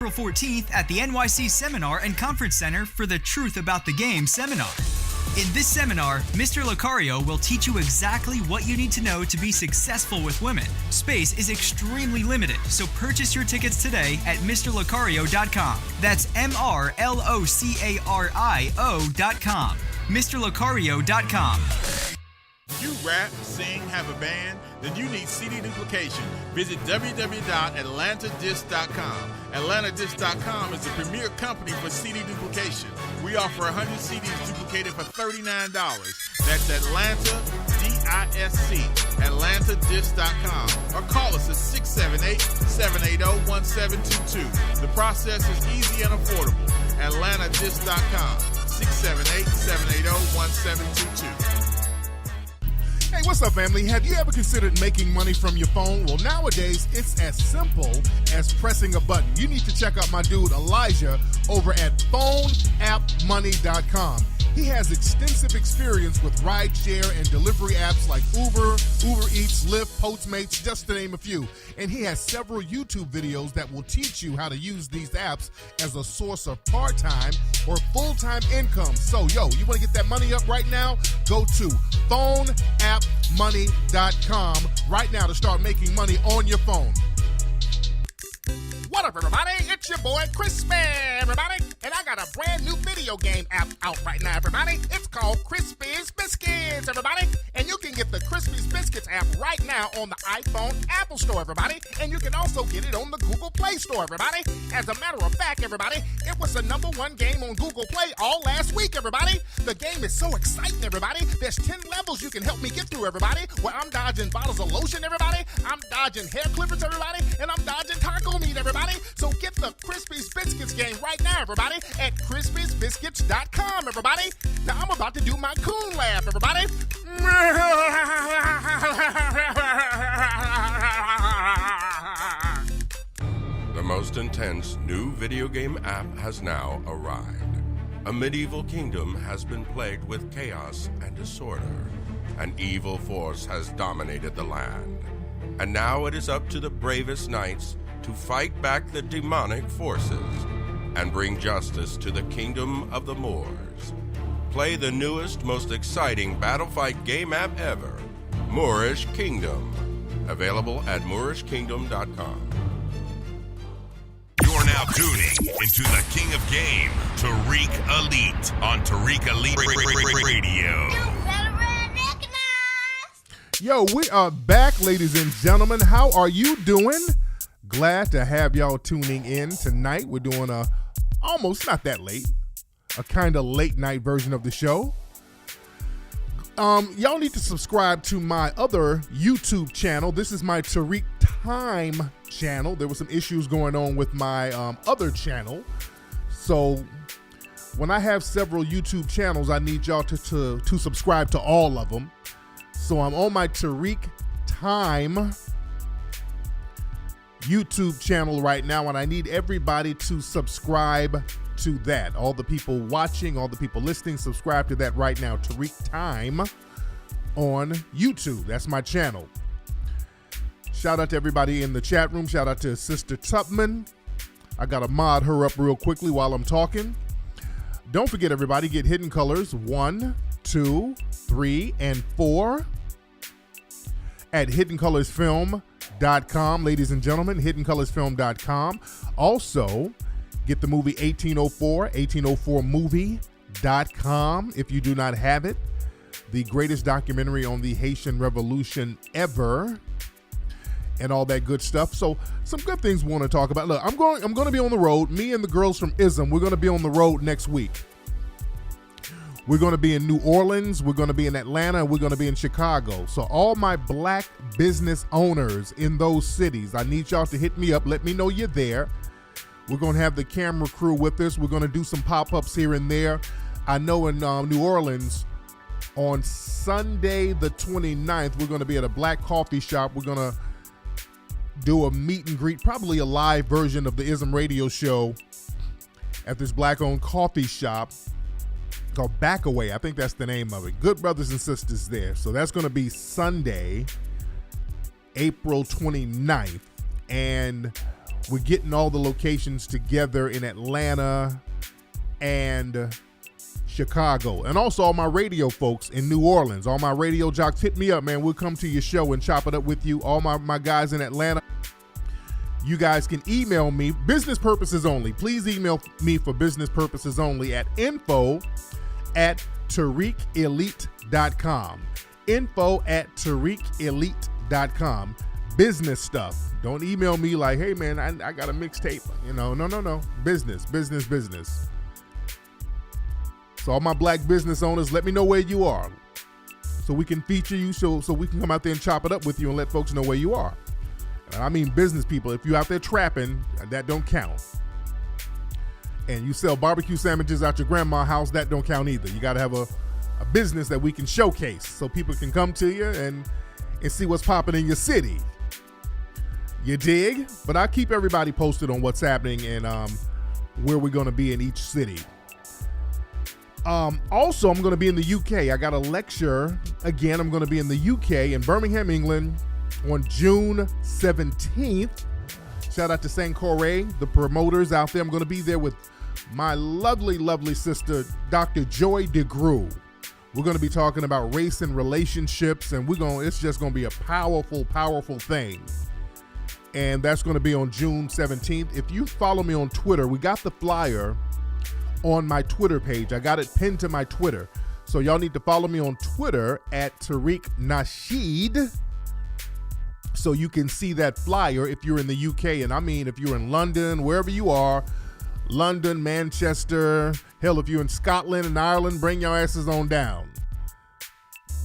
April 14th at the NYC Seminar and Conference Center for the Truth About the Game seminar. In this seminar, Mr. Lucario will teach you exactly what you need to know to be successful with women. Space is extremely limited, so purchase your tickets today at MrLucario.com. That's MrLocario.com. MrLucario.com. You rap, sing, have a band? Then you need CD duplication. Visit www.atlantadisc.com. Atlantadisc.com is the premier company for CD duplication. We offer 100 CDs duplicated for $39. That's Atlanta, D-I-S-C, atlantadisc.com. Or call us at 678-780-1722. The process is easy and affordable. Atlantadisc.com, 678-780-1722. Hey, what's up, family? Have you ever considered making money from your phone? Well, nowadays, it's as simple as pressing a button. You need to check out my dude, Elijah, over at PhoneAppMoney.com. He has extensive experience with rideshare and delivery apps like Uber, Uber Eats, Lyft, Postmates, just to name a few. And he has several YouTube videos that will teach you how to use these apps as a source of part-time or full-time income. So, you want to get that money up right now? Go to PhoneAppMoney.com right now to start making money on your phone. What up, everybody? It's your boy, Crispy, everybody. And I got a brand new video game app out right now, everybody. It's called Crispy's Biscuits, everybody. And you can get the Crispy's Biscuits app right now on the iPhone Apple Store, everybody. And you can also get it on the Google Play Store, everybody. As a matter of fact, everybody, it was the #1 game on Google Play all last week, everybody. The game is so exciting, everybody. There's 10 levels you can help me get through, everybody, where I'm dodging bottles of lotion, everybody. I'm dodging hair clippers, everybody. And I'm dodging taco meat, everybody. So get the Crispy's Biscuits game right now, everybody, at Crispy'sBiscuits.com, everybody. Now I'm about to do my coon laugh, everybody. The most intense new video game app has now arrived. A medieval kingdom has been plagued with chaos and disorder. An evil force has dominated the land. And now it is up to the bravest knights to fight back the demonic forces and bring justice to the kingdom of the Moors. Play the newest, most exciting battle fight game app ever, Moorish Kingdom. Available at MoorishKingdom.com. You're now tuning into the King of Game, Tariq Elite, on Tariq Elite Radio. Yo, we are back, ladies and gentlemen. How are you doing? Glad to have y'all tuning in tonight. We're doing a almost not that late, a kind of late night version of the show. Y'all need to subscribe to my other YouTube channel. This is my Tariq Time channel. There were some issues going on with my other channel. So when I have several YouTube channels, I need y'all to subscribe to all of them. So I'm on my Tariq Time YouTube channel right now, and I need everybody to subscribe to that. All the people watching, all the people listening, subscribe to that right now. Tariq Time on YouTube. That's my channel. Shout out to everybody in the chat room. Shout out to Sister Tupman. I got to mod her up real quickly while I'm talking. Don't forget, everybody, get Hidden Colors 1, 2, 3, and 4 at HiddenColorsFilm.com, ladies and gentlemen, HiddenColorsFilm.com. Also, get the movie 1804, 1804movie.com if you do not have it. The greatest documentary on the Haitian Revolution ever, and all that good stuff. So, some good things we want to talk about. Look, I'm going to be on the road. Me and the girls from ISM, we're going to be on the road next week. We're going to be in New Orleans, we're going to be in Atlanta, and we're going to be in Chicago. So all my black business owners in those cities, I need y'all to hit me up. Let me know you're there. We're going to have the camera crew with us. We're going to do some pop-ups here and there. I know in New Orleans, on Sunday the 29th, we're going to be at a black coffee shop. We're going to do a meet and greet, probably a live version of the ISM radio show at this black-owned coffee shop called Backaway. I think that's the name of it. Good brothers and sisters there. So that's going to be Sunday, April 29th. And We're getting all the locations together in Atlanta and Chicago. And also all my radio folks in New Orleans. All my radio jocks, hit me up, man. We'll come to your show and chop it up with you. All my guys in Atlanta, you guys can email me, business purposes only. Please email me for business purposes only at info@TariqElite.com. info@TariqElite.com. Business stuff. Don't email me like, hey man, I got a mixtape. No. Business. So all my black business owners, let me know where you are so we can feature you, so we can come out there and chop it up with you and let folks know where you are. And I mean business people. If you're out there trapping, that don't count. And you sell barbecue sandwiches out your grandma's house, that don't count either. You got to have a business that we can showcase so people can come to you and see what's popping in your city. You dig? But I keep everybody posted on what's happening and where we're going to be in each city. Also, I'm going to be in the UK. I got a lecture. Again, I'm going to be in the UK in Birmingham, England on June 17th. Shout out to St. Corey, the promoters out there. I'm going to be there with my lovely, lovely sister, Dr. Joy DeGrew. We're going to be talking about race and relationships, and it's just going to be a powerful, powerful thing. And that's going to be on June 17th. If you follow me on Twitter, we got the flyer on my Twitter page. I got it pinned to my Twitter. So y'all need to follow me on Twitter at Tariq Nasheed so you can see that flyer if you're in the UK. And I mean, if you're in London, wherever you are, London, Manchester, hell, if you're in Scotland and Ireland, bring your asses on down.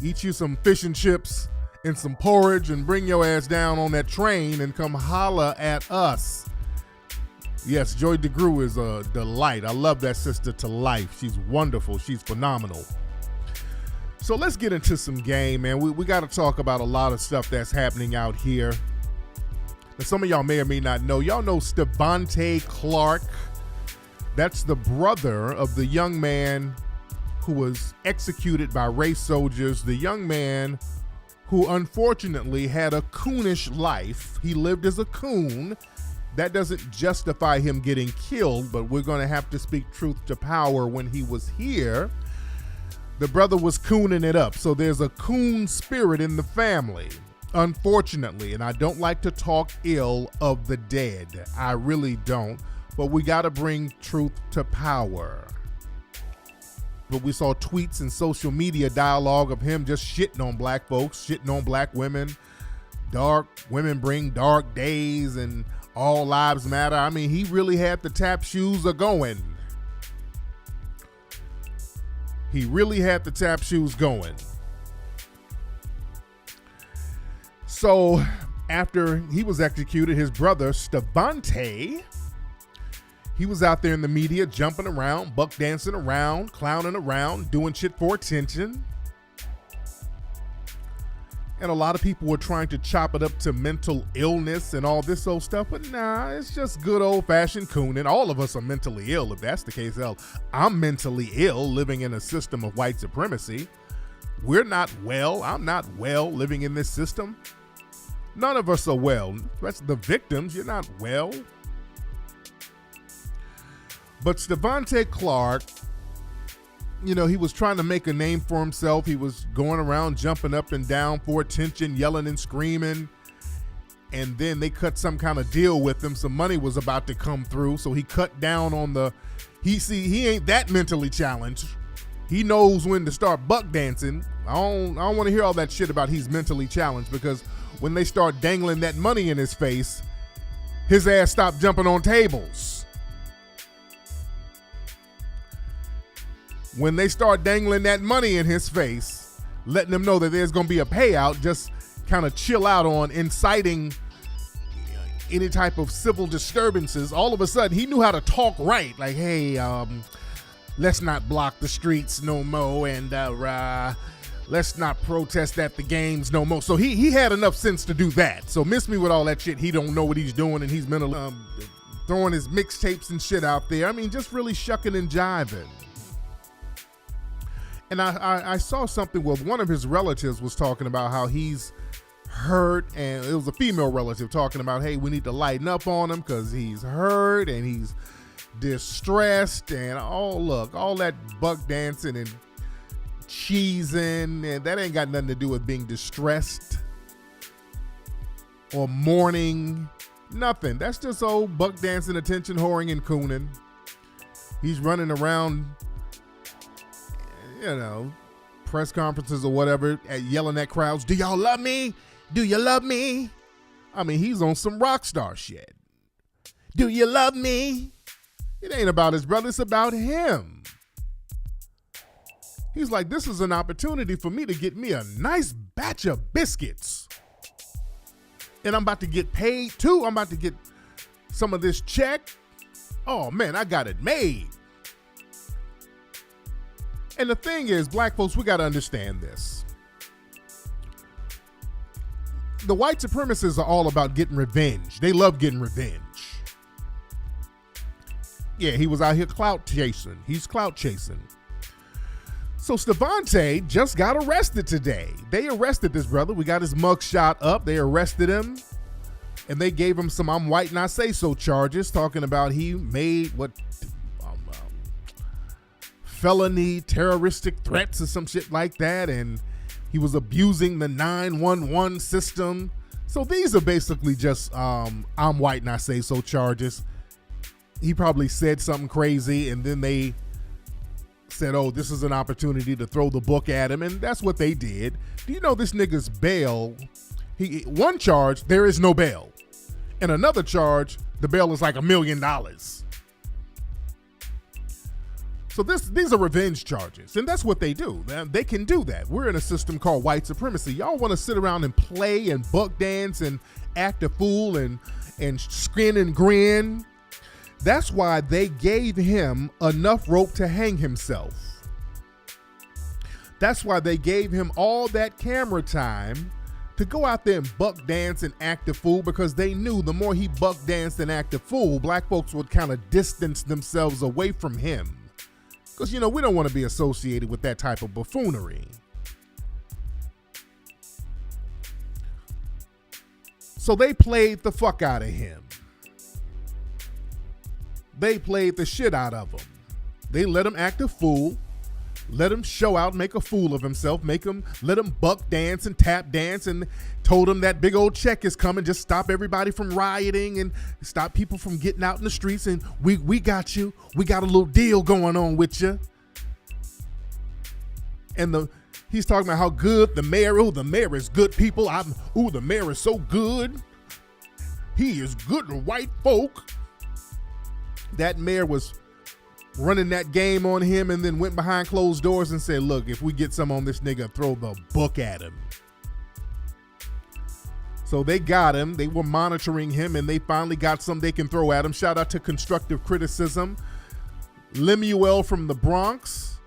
Eat you some fish and chips and some porridge and bring your ass down on that train and come holla at us. Yes, Joy DeGrew is a delight. I love that sister to life. She's wonderful. She's phenomenal. So let's get into some game, man. We got to talk about a lot of stuff that's happening out here. Now, some of y'all may or may not know. Y'all know Stevante Clark. That's the brother of the young man who was executed by race soldiers, the young man who unfortunately had a coonish life. He lived as a coon. That doesn't justify him getting killed, but we're going to have to speak truth to power. When he was here, the brother was cooning it up. So there's a coon spirit in the family, unfortunately. And I don't like to talk ill of the dead. I really don't. But we got to bring truth to power. But we saw tweets and social media dialogue of him just shitting on black folks, shitting on black women. Dark women bring dark days and all lives matter. I mean, he really had the tap shoes a-going. He really had the tap shoes going. So after he was executed, his brother, Stevante, he was out there in the media jumping around, buck dancing around, clowning around, doing shit for attention. And a lot of people were trying to chop it up to mental illness and all this old stuff. But nah, it's just good old-fashioned cooning. All of us are mentally ill. If that's the case, hell, I'm mentally ill living in a system of white supremacy. We're not well. I'm not well living in this system. None of us are well. That's the victims. You're not well. But Stevante Clark, you know, he was trying to make a name for himself. He was going around jumping up and down for attention, yelling and screaming. And then they cut some kind of deal with him. Some money was about to come through. So he cut down on he ain't that mentally challenged. He knows when to start buck dancing. I don't want to hear all that shit about he's mentally challenged, because when they start dangling that money in his face, his ass stopped jumping on tables. When they start dangling that money in his face, letting him know that there's going to be a payout, just kind of chill out on inciting any type of civil disturbances. All of a sudden, he knew how to talk right. Like, hey, let's not block the streets no more, and let's not protest at the games no more. So he had enough sense to do that. So miss me with all that shit. He don't know what he's doing, and he's mentally throwing his mixtapes and shit out there. I mean, just really shucking and jiving. And I saw something where one of his relatives was talking about how he's hurt, and it was a female relative talking about, hey, we need to lighten up on him because he's hurt and he's distressed, and all that buck dancing and cheesing, and that ain't got nothing to do with being distressed or mourning. Nothing. That's just old buck dancing, attention whoring, and cooning. He's running around, press conferences or whatever, yelling at crowds, do y'all love me? Do you love me? I mean, he's on some rock star shit. Do you love me? It ain't about his brother, it's about him. He's like, this is an opportunity for me to get me a nice batch of biscuits. And I'm about to get paid too. I'm about to get some of this check. Oh man, I got it made. And the thing is, black folks, we got to understand this. The white supremacists are all about getting revenge. They love getting revenge. Yeah, he was out here clout chasing. He's clout chasing. So Stevante just got arrested today. They arrested this brother. We got his mugshot up. They arrested him. And they gave him some I'm white and I say so charges, talking about he made felony terroristic threats or some shit like that. And he was abusing the 911 system. So these are basically just I'm white and I say so charges. He probably said something crazy and then they said, oh, this is an opportunity to throw the book at him. And that's what they did. Do you know this nigga's bail? One charge, there is no bail. And another charge, the bail is like $1 million. So these are revenge charges. And that's what they do. They can do that. We're in a system called white supremacy. Y'all want to sit around and play and buck dance and act a fool and skin and grin. That's why they gave him enough rope to hang himself. That's why they gave him all that camera time to go out there and buck dance and act a fool, because they knew the more he buck danced and act a fool, black folks would kind of distance themselves away from him. Because, we don't want to be associated with that type of buffoonery. So they played the fuck out of him. They played the shit out of him. They let him act a fool, let him show out, make a fool of himself, let him buck dance and tap dance, and told him that big old check is coming. Just stop everybody from rioting and stop people from getting out in the streets. And we got you. We got a little deal going on with you. And he's talking about how good the mayor. Oh, the mayor is good people. The mayor is so good. He is good to white folk. That mayor was running that game on him and then went behind closed doors and said, look, if we get some on this nigga, throw the book at him. So they got him. They were monitoring him and they finally got some they can throw at him. Shout out to Constructive Criticism. Lemuel from the Bronx.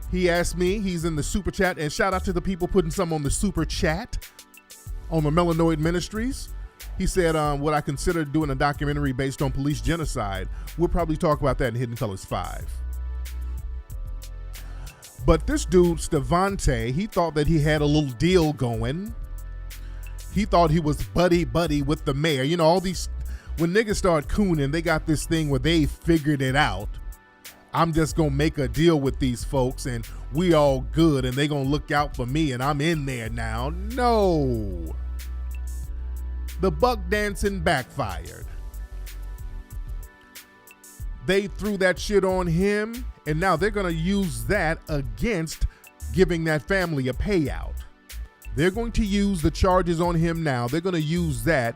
He asked me, he's in the super chat, and shout out to the people putting some on the super chat on the Melanoid Ministries. He said, would I consider doing a documentary based on police genocide? We'll probably talk about that in Hidden Colors 5. But this dude, Stevante, he thought that he had a little deal going. He thought he was buddy with the mayor. All these, when niggas start cooning, they got this thing where they figured it out. I'm just going to make a deal with these folks and we all good and they going to look out for me and I'm in there now. No. The buck dancing backfired. They threw that shit on him, and now they're going to use that against giving that family a payout. They're going to use the charges on him now. They're going to use that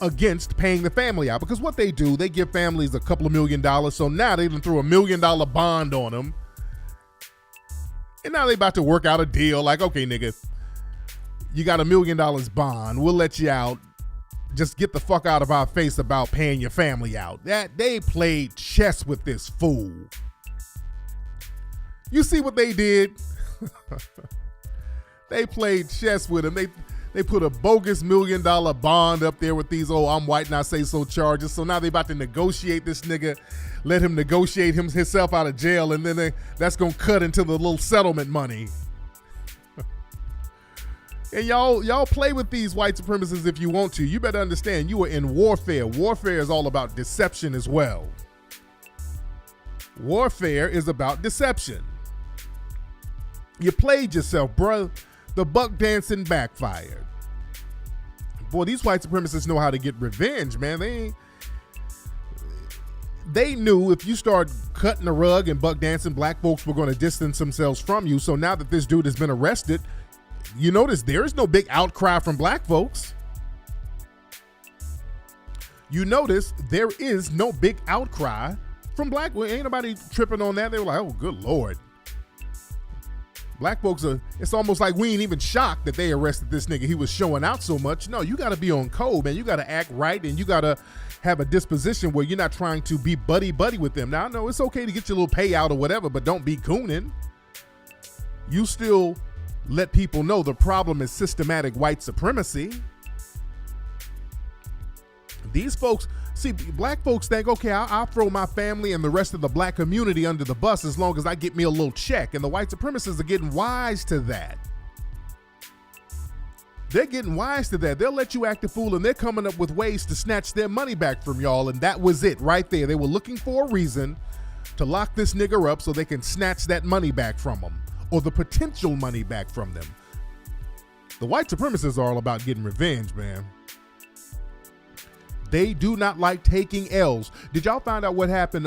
against paying the family out, because what they do, they give families a couple of $1 million. So now they done threw $1 million bond on him. And now they about to work out a deal like, okay, nigga, you got $1 million bond. We'll let you out. Just get the fuck out of our face about paying your family out. That they played chess with this fool. You see what they did? They played chess with him. They put a bogus $1 million bond up there with these old I'm white and I say so charges. So now they about to negotiate this nigga, let him negotiate himself out of jail, and then that's gonna cut into the little settlement money. And y'all play with these white supremacists if you want to. You better understand you are in warfare. Warfare is all about deception as well. Warfare is about deception. You played yourself, bruh. The buck dancing backfired. Boy, these white supremacists know how to get revenge, man. They knew if you start cutting the rug and buck dancing, black folks were going to distance themselves from you. So now that this dude has been arrested, you notice there is no big outcry from black folks. You notice there is no big outcry from black. Well, ain't nobody tripping on that. They were like, oh, good Lord. Black folks it's almost like we ain't even shocked that they arrested this nigga. He was showing out so much. No, you got to be on code, man. You got to act right, and you got to have a disposition where you're not trying to be buddy-buddy with them. Now, I know it's okay to get your little payout or whatever, but don't be cooning. You still let people know the problem is systematic white supremacy. These folks, see, black folks think, okay, I'll throw my family and the rest of the black community under the bus as long as I get me a little check. And the white supremacists are getting wise to that. They're getting wise to that. They'll let you act a fool, and they're coming up with ways to snatch their money back from y'all. And that was it right there. They were looking for a reason to lock this nigger up so they can snatch that money back from him, or the potential money back from them. The white supremacists are all about getting revenge, man. They do not like taking L's. Did y'all find out what happened?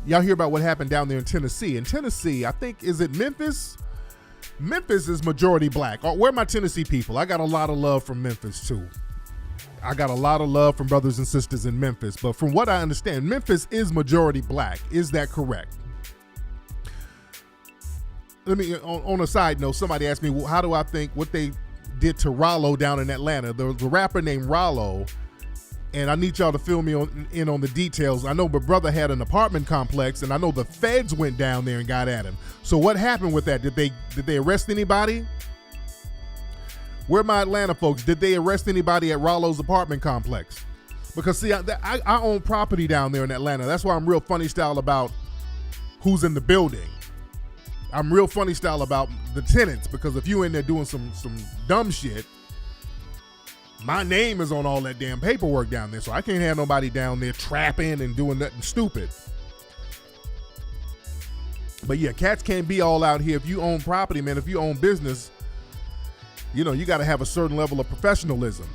Y'all hear about what happened down there in Tennessee? In Tennessee, I think, is it Memphis? Memphis is majority black. Where are my Tennessee people? I got a lot of love from Memphis too. I got a lot of love from brothers and sisters in Memphis. But from what I understand, Memphis is majority black. Is that correct? Let me, on a side note, somebody asked me, well, how do I think what they did to Rollo down in Atlanta? There was a rapper named Rollo, and I need y'all to fill me in on the details. I know my brother had an apartment complex, and I know the feds went down there and got at him. So what happened with that? Did they arrest anybody? Where are my Atlanta folks? Did they arrest anybody at Rollo's apartment complex? Because see, I own property down there in Atlanta. That's why I'm real funny style about who's in the building. I'm real funny style about the tenants, because if you in there doing some dumb shit, my name is on all that damn paperwork down there, so I can't have nobody down there trapping and doing nothing stupid. But yeah, cats can't be all out here. If you own property, man, if you own business, you know, you got to have a certain level of professionalism.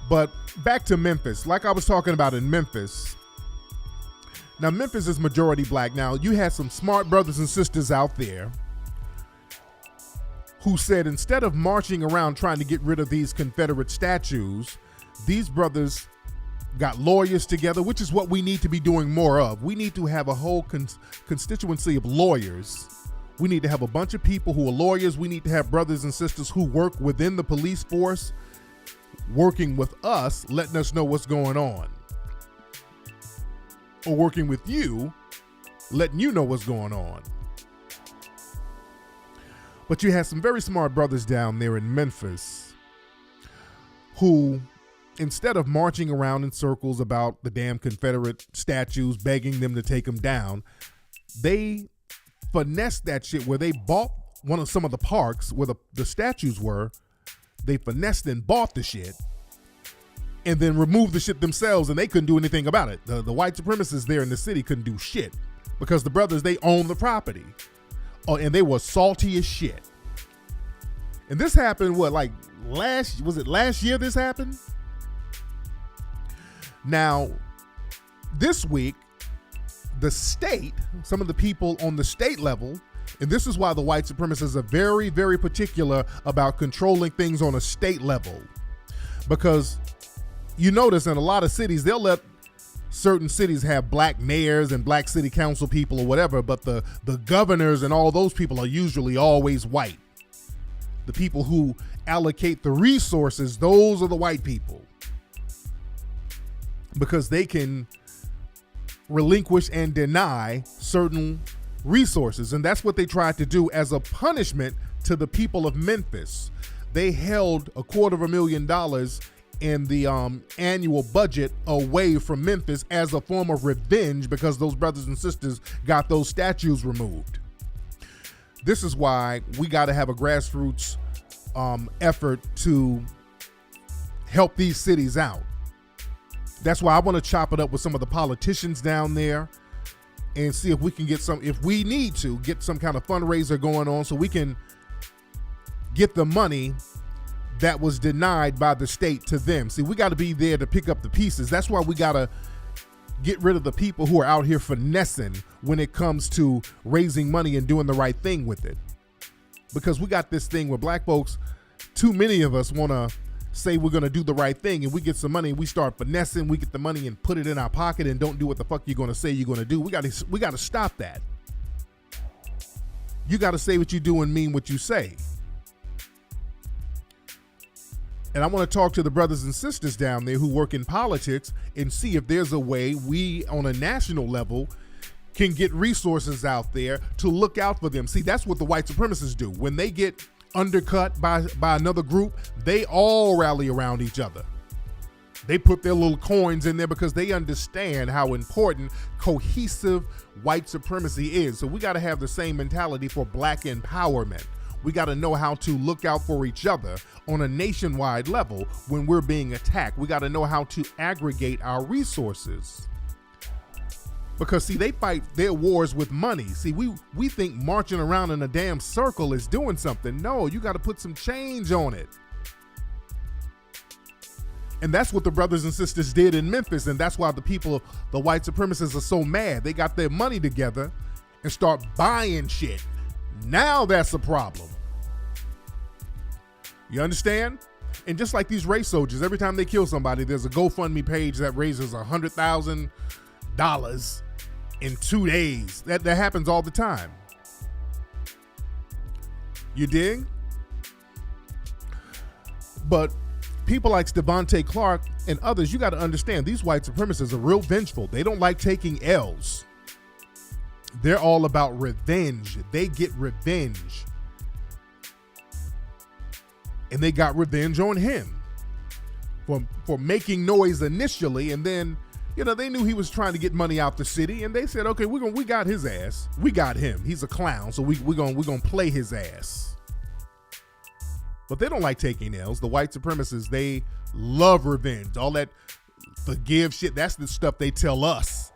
But back to Memphis, like I was talking about in Memphis. Now, Memphis is majority black. Now, you had some smart brothers and sisters out there who said instead of marching around trying to get rid of these Confederate statues, these brothers got lawyers together, which is what we need to be doing more of. We need to have a whole constituency of lawyers. We need to have a bunch of people who are lawyers. We need to have brothers and sisters who work within the police force, working with us, letting us know what's going on. Or working with you, letting you know what's going on. But you had some very smart brothers down there in Memphis who, instead of marching around in circles about the damn Confederate statues, begging them to take them down, they finessed that shit where they bought some of the parks where the statues were. They finessed and bought the shit and then removed the shit themselves, and they couldn't do anything about it. The white supremacists there in the city couldn't do shit because the brothers, they owned the property. Oh, and they were salty as shit. And this happened, was it last year this happened? Now, this week, the state, some of the people on the state level, and this is why the white supremacists are very, very particular about controlling things on a state level. Because you notice in a lot of cities, they'll let certain cities have black mayors and black city council people or whatever, but the governors and all those people are usually always white. The people who allocate the resources, those are the white people. Because they can relinquish and deny certain resources. And that's what they tried to do as a punishment to the people of Memphis. They held $250,000 in the annual budget away from Memphis as a form of revenge because those brothers and sisters got those statues removed. This is why we got to have a grassroots effort to help these cities out. That's why I want to chop it up with some of the politicians down there and see if we can get if we need to get some kind of fundraiser going on so we can get the money that was denied by the state to them. See, we got to be there to pick up the pieces. That's why we got to get rid of the people who are out here finessing when it comes to raising money and doing the right thing with it. Because we got this thing where black folks, too many of us want to say we're going to do the right thing, and we get some money and we start finessing, we get the money and put it in our pocket and don't do what the fuck you're going to say you're going to do. We got to stop that. You got to say what you do and mean what you say. And I want to talk to the brothers and sisters down there who work in politics and see if there's a way we on a national level can get resources out there to look out for them. See, that's what the white supremacists do. When they get undercut by another group, they all rally around each other. They put their little coins in there because they understand how important cohesive white supremacy is. So we got to have the same mentality for black empowerment. We got to know how to look out for each other on a nationwide level when we're being attacked. We got to know how to aggregate our resources. Because, see, they fight their wars with money. See, we think marching around in a damn circle is doing something. No, you got to put some change on it. And that's what the brothers and sisters did in Memphis. And that's why the white supremacists are so mad. They got their money together and start buying shit. Now that's a problem. You understand? And just like these race soldiers, every time they kill somebody, there's a GoFundMe page that raises $100,000 in 2 days. That happens all the time. You dig? But people like Devontae Clark and others, you got to understand, these white supremacists are real vengeful. They don't like taking L's. They're all about revenge. They get revenge. And they got revenge on him for making noise initially, and then, they knew he was trying to get money out the city, and they said, okay, we got his ass. We got him. He's a clown, so we're gonna play his ass. But they don't like taking L's. The white supremacists, they love revenge. All that forgive shit, that's the stuff they tell us.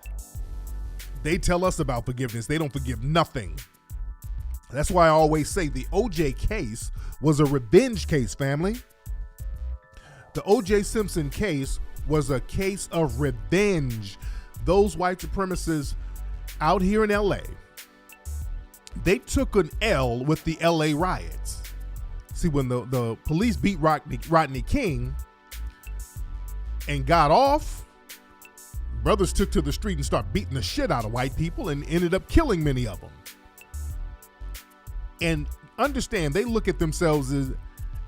They tell us about forgiveness. They don't forgive nothing. That's why I always say the OJ case was a revenge case, family. The OJ Simpson case was a case of revenge. Those white supremacists out here in LA, they took an L with the LA riots. See, when the police beat Rodney King and got off, brothers took to the street and started beating the shit out of white people and ended up killing many of them. And understand, they look at themselves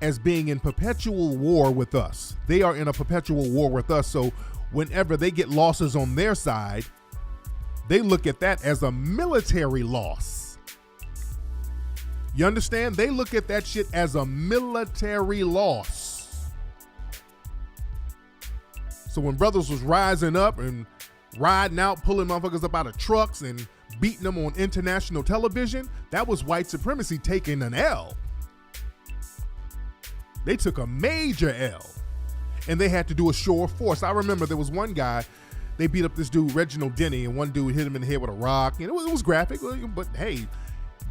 as being in perpetual war with us. They are in a perpetual war with us. So whenever they get losses on their side, they look at that as a military loss. You understand? They look at that shit as a military loss. So when brothers was rising up and riding out, pulling motherfuckers up out of trucks and beating them on international television, that was white supremacy taking an L. They took a major L, and they had to do a show of force. I remember there was one guy, they beat up this dude, Reginald Denny, and one dude hit him in the head with a rock. And it was graphic, but hey,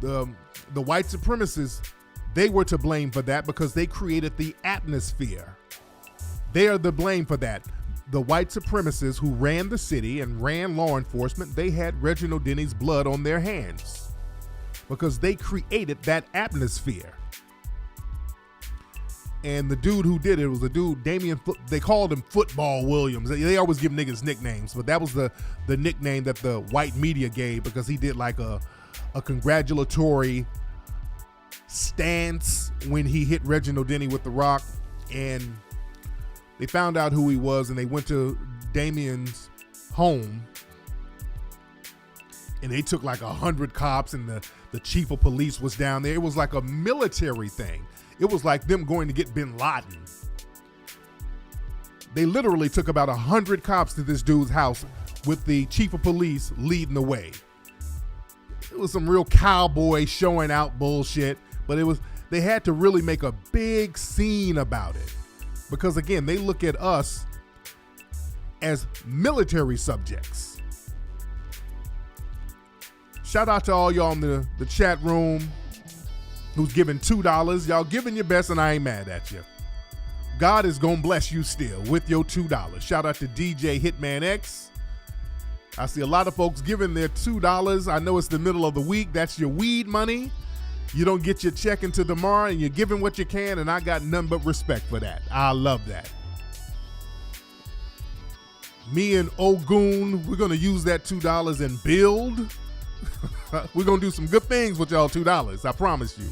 the white supremacists, they were to blame for that because they created the atmosphere. They are the blame for that. The white supremacists who ran the city and ran law enforcement, they had Reginald Denny's blood on their hands because they created that atmosphere. And the dude who did it was a dude, they called him Football Williams. They always give niggas nicknames, but that was the nickname that the white media gave because he did like a congratulatory stance when he hit Reginald Denny with the rock. And they found out who he was, and they went to Damien's home, and they took like 100 cops, and the chief of police was down there. It was like a military thing. It was like them going to get bin Laden. They literally took about 100 cops to this dude's house with the chief of police leading the way. It was some real cowboy showing out bullshit, but they had to really make a big scene about it because, again, they look at us as military subjects. Shout out to all y'all in the chat room who's giving $2. Y'all giving your best, and I ain't mad at you. God is going to bless you still with your $2. Shout out to DJ Hitman X. I see a lot of folks giving their $2. I know it's the middle of the week. That's your weed money. You don't get your check until tomorrow, and you're giving what you can, and I got none but respect for that. I love that. Me and Ogun, we're going to use that $2 and build. We're going to do some good things with y'all $2. I promise you.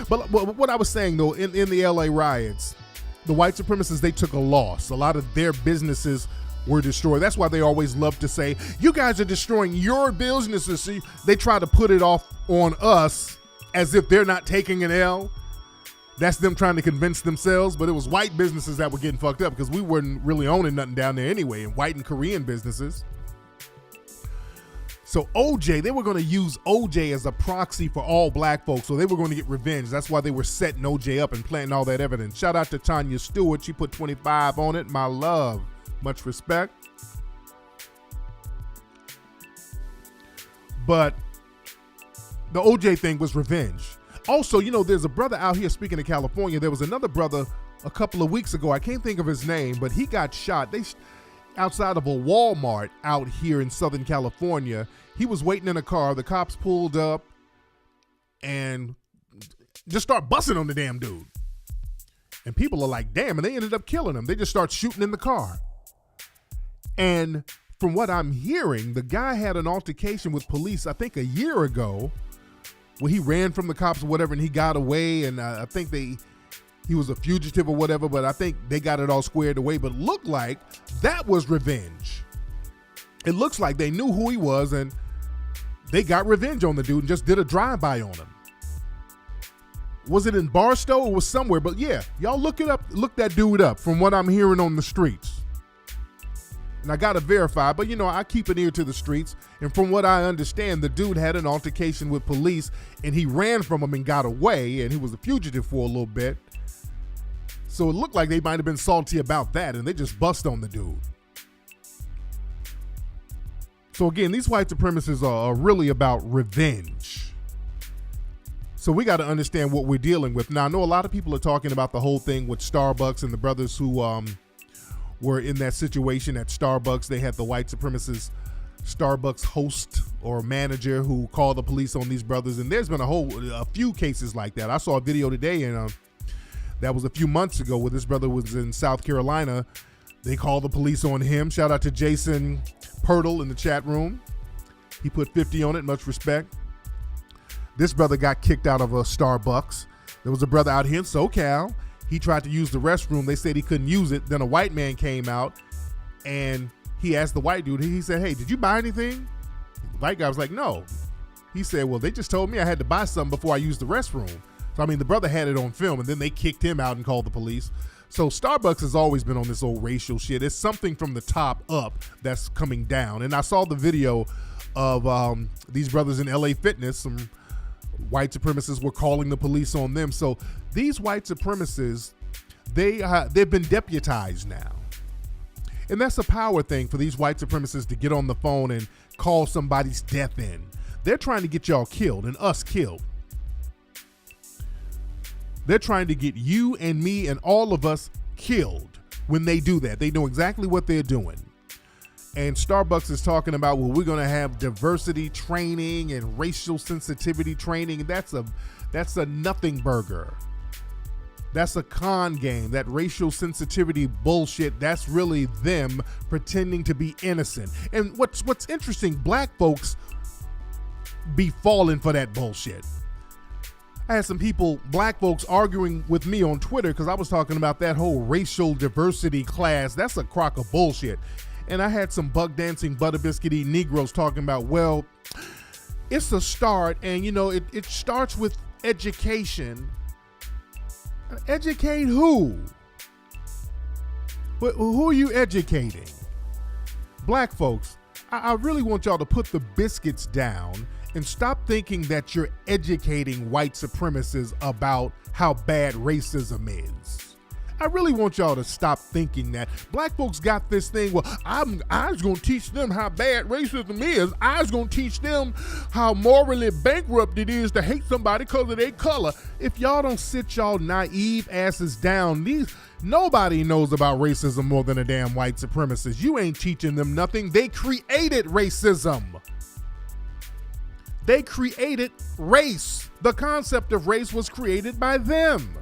But what I was saying, though, in the LA riots, the white supremacists, they took a loss. A lot of their businesses were destroyed. That's why they always love to say, you guys are destroying your businesses. See, they try to put it off on us as if they're not taking an L. That's them trying to convince themselves, but it was white businesses that were getting fucked up because we weren't really owning nothing down there anyway, and white and Korean businesses. So OJ, they were going to use OJ as a proxy for all black folks, so they were going to get revenge. That's why they were setting OJ up and planting all that evidence. Shout out to Tanya Stewart. She put 25 on it. My love. Much respect. But the OJ thing was revenge. Also, you know, there's a brother out here, speaking of California, there was another brother a couple of weeks ago. I can't think of his name, but he got shot. Outside of a Walmart out here in Southern California. He was waiting in a car. The cops pulled up and just start busting on the damn dude. And people are like, damn, and they ended up killing him. They just start shooting in the car. And from what I'm hearing, the guy had an altercation with police, I think a year ago, where he ran from the cops or whatever, and he got away. And I think he was a fugitive or whatever, but I think they got it all squared away. But it looked like that was revenge. It looks like they knew who he was, and they got revenge on the dude and just did a drive-by on him. Was it in Barstow or was somewhere? But yeah, y'all look it up. Look that dude up from what I'm hearing on the streets. And I got to verify, but you know, I keep an ear to the streets. And from what I understand, the dude had an altercation with police and he ran from them and got away, and he was a fugitive for a little bit. So it looked like they might have been salty about that, and they just bust on the dude. So again, these white supremacists are really about revenge. So we got to understand what we're dealing with. Now, I know a lot of people are talking about the whole thing with Starbucks and the brothers who were in that situation at Starbucks. They had the white supremacist Starbucks host or manager who called the police on these brothers. And there's been a few cases like that. I saw a video today, and that was a few months ago, where this brother was in South Carolina. They called the police on him. Shout out to Jason Pirtle in the chat room. He put 50 on it. Much respect. This brother got kicked out of a Starbucks. There was a brother out here in SoCal. He tried to use the restroom. They said he couldn't use it. Then a white man came out and he asked the white dude, he said, hey, did you buy anything? The white guy was like, no. He said, well, they just told me I had to buy something before I used the restroom. So, I mean, the brother had it on film, and then they kicked him out and called the police. So Starbucks has always been on this old racial shit. It's something from the top up that's coming down. And I saw the video of these brothers in LA Fitness. Some white supremacists were calling the police on them. So these white supremacists, they've been deputized now. And that's a power thing for these white supremacists to get on the phone and call somebody's death in. They're trying to get y'all killed and us killed. They're trying to get you and me and all of us killed when they do that. They know exactly what they're doing. And Starbucks is talking about, well, we're going to have diversity training and racial sensitivity training. That's a nothing burger. That's a con game. That racial sensitivity bullshit, that's really them pretending to be innocent. And what's interesting, black folks be falling for that bullshit. I had some people, black folks, arguing with me on Twitter because I was talking about that whole racial diversity class. That's a crock of bullshit. And I had some buck dancing, butter biscuit-eating Negroes talking about, well, it's a start, and, you know, it starts with education. Educate who? But who are you educating? Black folks, I really want y'all to put the biscuits down and stop thinking that you're educating white supremacists about how bad racism is. I really want y'all to stop thinking that. Black folks got this thing, well, I was going to teach them how bad racism is. I was going to teach them how morally bankrupt it is to hate somebody because of their color. If y'all don't sit y'all naive asses down, nobody knows about racism more than a damn white supremacist. You ain't teaching them nothing. They created racism. They created race. The concept of race was created by them.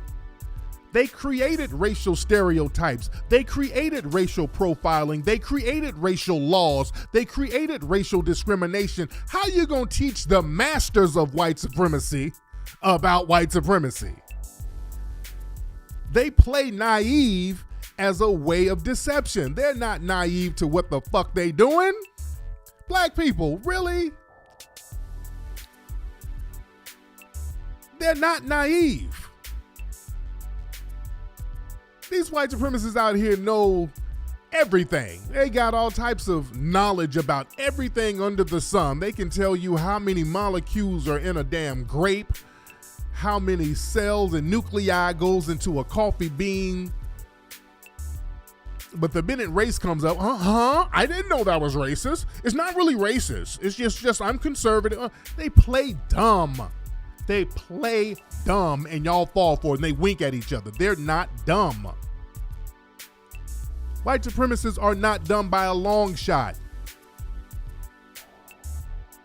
They created racial stereotypes. They created racial profiling. They created racial laws. They created racial discrimination. How you gonna teach the masters of white supremacy about white supremacy? They play naive as a way of deception. They're not naive to what the fuck they doing. Black people, really? They're not naive. These white supremacists out here know everything. They got all types of knowledge about everything under the sun. They can tell you how many molecules are in a damn grape, how many cells and nuclei goes into a coffee bean. But the minute race comes up, I didn't know that was racist. It's not really racist. It's just I'm conservative. They play dumb. They play dumb and y'all fall for it and they wink at each other. They're not dumb. White supremacists are not dumb by a long shot.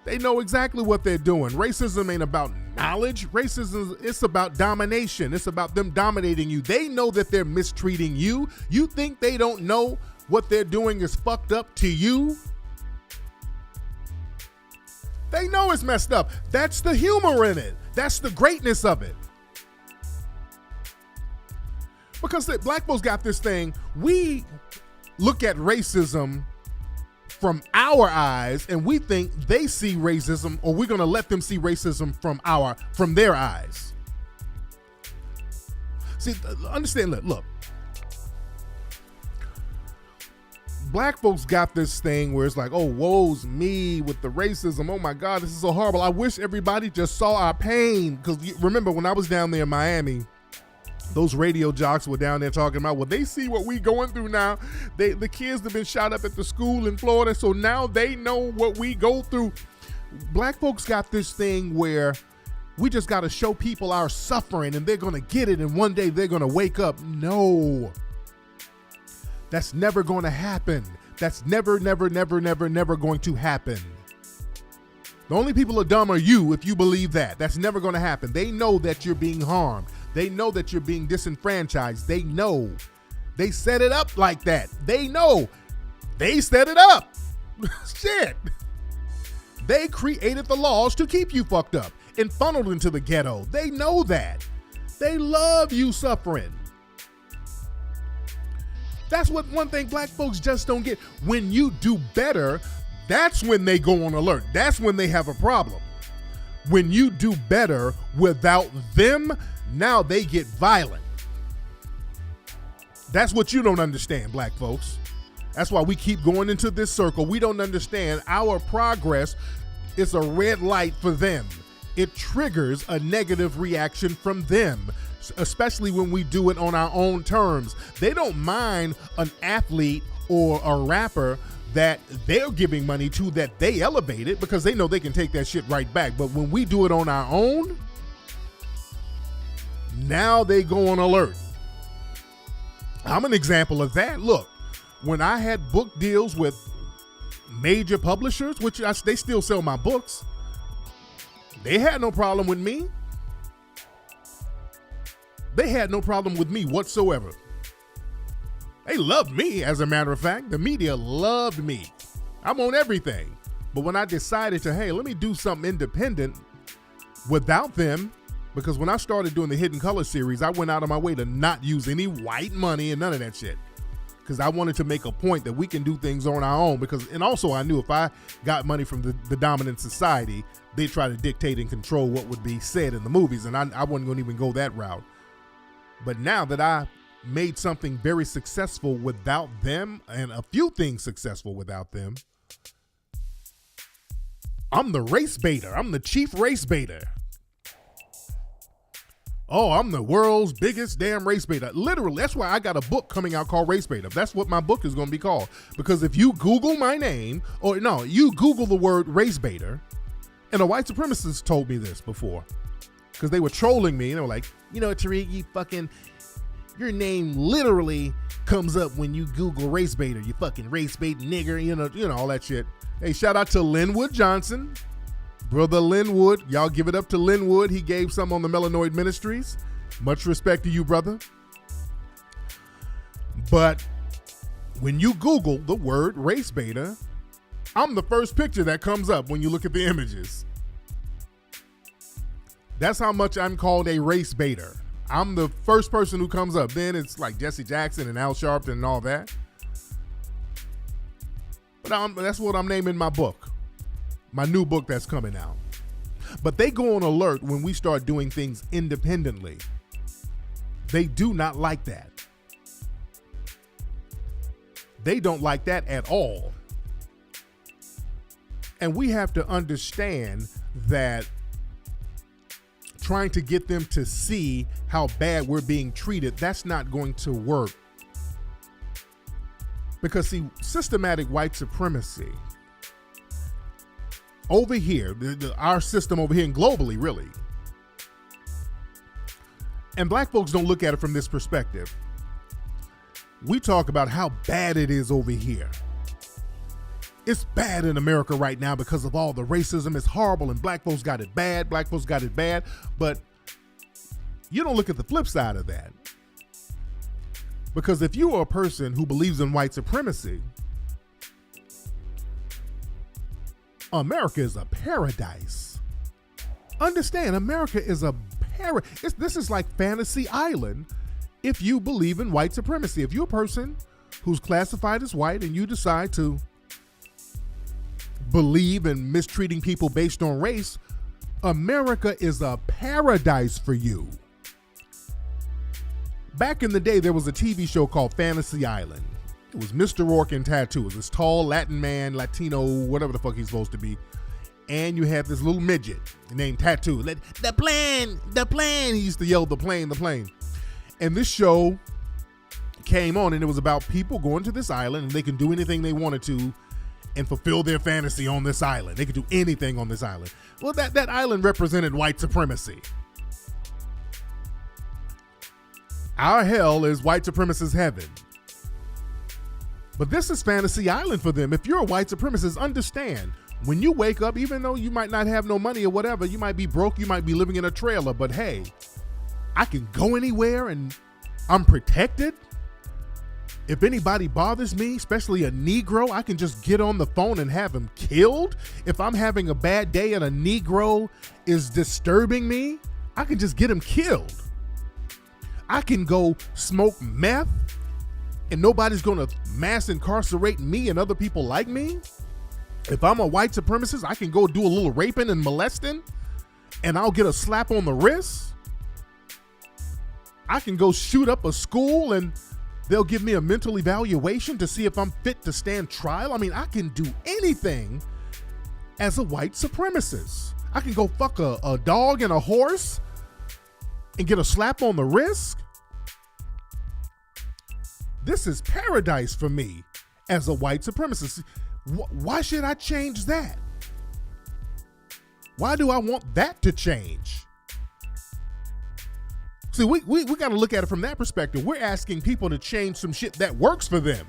They know exactly what they're doing. Racism ain't about knowledge. Racism, it's about domination. It's about them dominating you. They know that they're mistreating you. You think they don't know what they're doing is fucked up to you? They know it's messed up. That's the humor in it. That's the greatness of it. Because the black folks got this thing, we look at racism from our eyes and we think they see racism, or we're gonna let them see racism from their eyes. See, understand, look. Black folks got this thing where it's like, oh, woe's me with the racism. Oh my God, this is so horrible. I wish everybody just saw our pain. Because remember when I was down there in Miami, those radio jocks were down there talking about, well, they see what we going through now. The kids have been shot up at the school in Florida, so now they know what we go through. Black folks got this thing where we just got to show people our suffering and they're going to get it and one day they're going to wake up. No. That's never going to happen. That's never going to happen. The only people are dumb are you if you believe that. That's never going to happen. They know that you're being harmed. They know that you're being disenfranchised. They know. They set it up like that. They know. They set it up. Shit. They created the laws to keep you fucked up and funneled into the ghetto. They know that. They love you suffering. That's what one thing black folks just don't get. When you do better, that's when they go on alert. That's when they have a problem. When you do better without them, now they get violent. That's what you don't understand, black folks. That's why we keep going into this circle. We don't understand our progress is a red light for them. It triggers a negative reaction from them, especially when we do it on our own terms. They don't mind an athlete or a rapper that they're giving money to that they elevated because they know they can take that shit right back. But when we do it on our own, now they go on alert. I'm an example of that. Look, when I had book deals with major publishers, which they still sell my books, they had no problem with me. They had no problem with me whatsoever. They loved me, as a matter of fact. The media loved me. I'm on everything. But when I decided to, hey, let me do something independent without them, because when I started doing the Hidden Color series, I went out of my way to not use any white money and none of that shit. Because I wanted to make a point that we can do things on our own. And also I knew if I got money from the dominant society, they'd try to dictate and control what would be said in the movies. And I wasn't going to even go that route. But now that I made something very successful without them, and a few things successful without them. I'm the race baiter. I'm the chief race baiter. Oh, I'm the world's biggest damn race baiter. Literally, that's why I got a book coming out called Race Baiter. That's what my book is going to be called. Because if you Google my name, or no, you Google the word race baiter, and a white supremacist told me this before, because they were trolling me, and they were like, you know, Tariq, your name literally comes up when you Google race baiter. You fucking race bait nigger, you know, all that shit. Hey, shout out to Linwood Johnson. Brother Linwood, y'all give it up to Linwood. He gave some on the Melanoid Ministries. Much respect to you, brother. But when you Google the word race baiter, I'm the first picture that comes up when you look at the images. That's how much I'm called a race baiter. I'm the first person who comes up. Then it's like Jesse Jackson and Al Sharpton and all that. But that's what I'm naming my book. My new book that's coming out. But they go on alert when we start doing things independently. They do not like that. They don't like that at all. And we have to understand that trying to get them to see how bad we're being treated, that's not going to work. Because see, systematic white supremacy over here, our system over here, and globally, really. And black folks don't look at it from this perspective. We talk about how bad it is over here. It's bad in America right now because of all the racism. It's horrible, and black folks got it bad. Black folks got it bad. But you don't look at the flip side of that. Because if you are a person who believes in white supremacy, America is a paradise. Understand, America is a paradise. This is like Fantasy Island if you believe in white supremacy. If you're a person who's classified as white and you decide to believe in mistreating people based on race, America is a paradise for you. Back in the day, there was a TV show called Fantasy Island. It was Mr. Rourke and Tattoo. It was this tall Latin man, Latino, whatever the fuck he's supposed to be. And you had this little midget named Tattoo. The plane. He used to yell, the plane. And this show came on, and it was about people going to this island, and they can do anything they wanted to and fulfill their fantasy on this island. They could do anything on this island. Well, that island represented white supremacy. Our hell is white supremacist heaven. But this is Fantasy Island for them. If you're a white supremacist, understand, when you wake up, even though you might not have no money or whatever, you might be broke, you might be living in a trailer, but hey, I can go anywhere and I'm protected. If anybody bothers me, especially a Negro, I can just get on the phone and have him killed. If I'm having a bad day and a Negro is disturbing me, I can just get him killed. I can go smoke meth and nobody's going to mass incarcerate me and other people like me. If I'm a white supremacist, I can go do a little raping and molesting and I'll get a slap on the wrist. I can go shoot up a school and they'll give me a mental evaluation to see if I'm fit to stand trial. I mean, I can do anything as a white supremacist. I can go fuck a dog and a horse and get a slap on the wrist. This is paradise for me as a white supremacist. Why should I change that? Why do I want that to change? See, we got to look at it from that perspective. We're asking people to change some shit that works for them.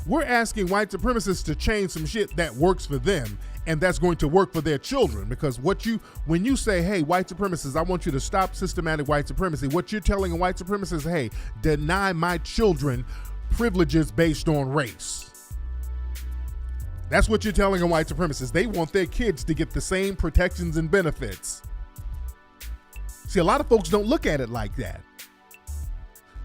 We're asking white supremacists to change some shit that works for them, and that's going to work for their children. Because when you say, hey, white supremacists, I want you to stop systematic white supremacy, what you're telling a white supremacist, hey, deny my children privileges based on race. That's what you're telling a white supremacist. They want their kids to get the same protections and benefits. See, a lot of folks don't look at it like that.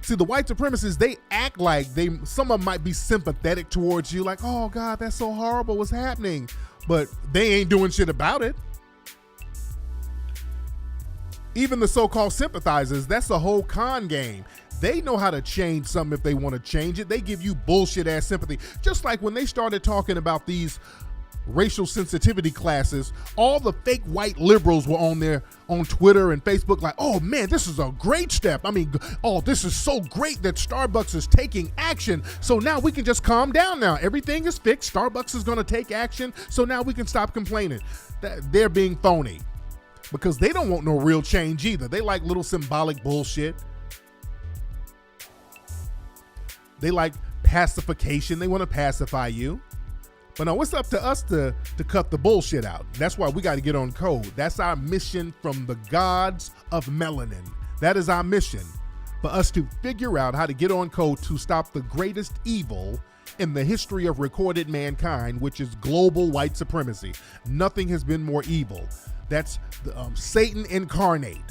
See, the white supremacists, they act like some of them might be sympathetic towards you, like, oh God, that's so horrible, what's happening? But they ain't doing shit about it. Even the so-called sympathizers, that's a whole con game. They know how to change something if they want to change it. They give you bullshit ass sympathy. Just like when they started talking about these racial sensitivity classes, all the fake white liberals were on there on Twitter and Facebook like, oh man, this is a great step. I mean, oh, this is so great that Starbucks is taking action. So now we can just calm down now. Everything is fixed. Starbucks is going to take action. So now we can stop complaining. They're being phony because they don't want no real change either. They like little symbolic bullshit. They like pacification. They want to pacify you. But no, it's up to us to cut the bullshit out. That's why we got to get on code. That's our mission from the gods of melanin. That is our mission, for us to figure out how to get on code to stop the greatest evil in the history of recorded mankind, which is global white supremacy. Nothing has been more evil. That's Satan incarnate.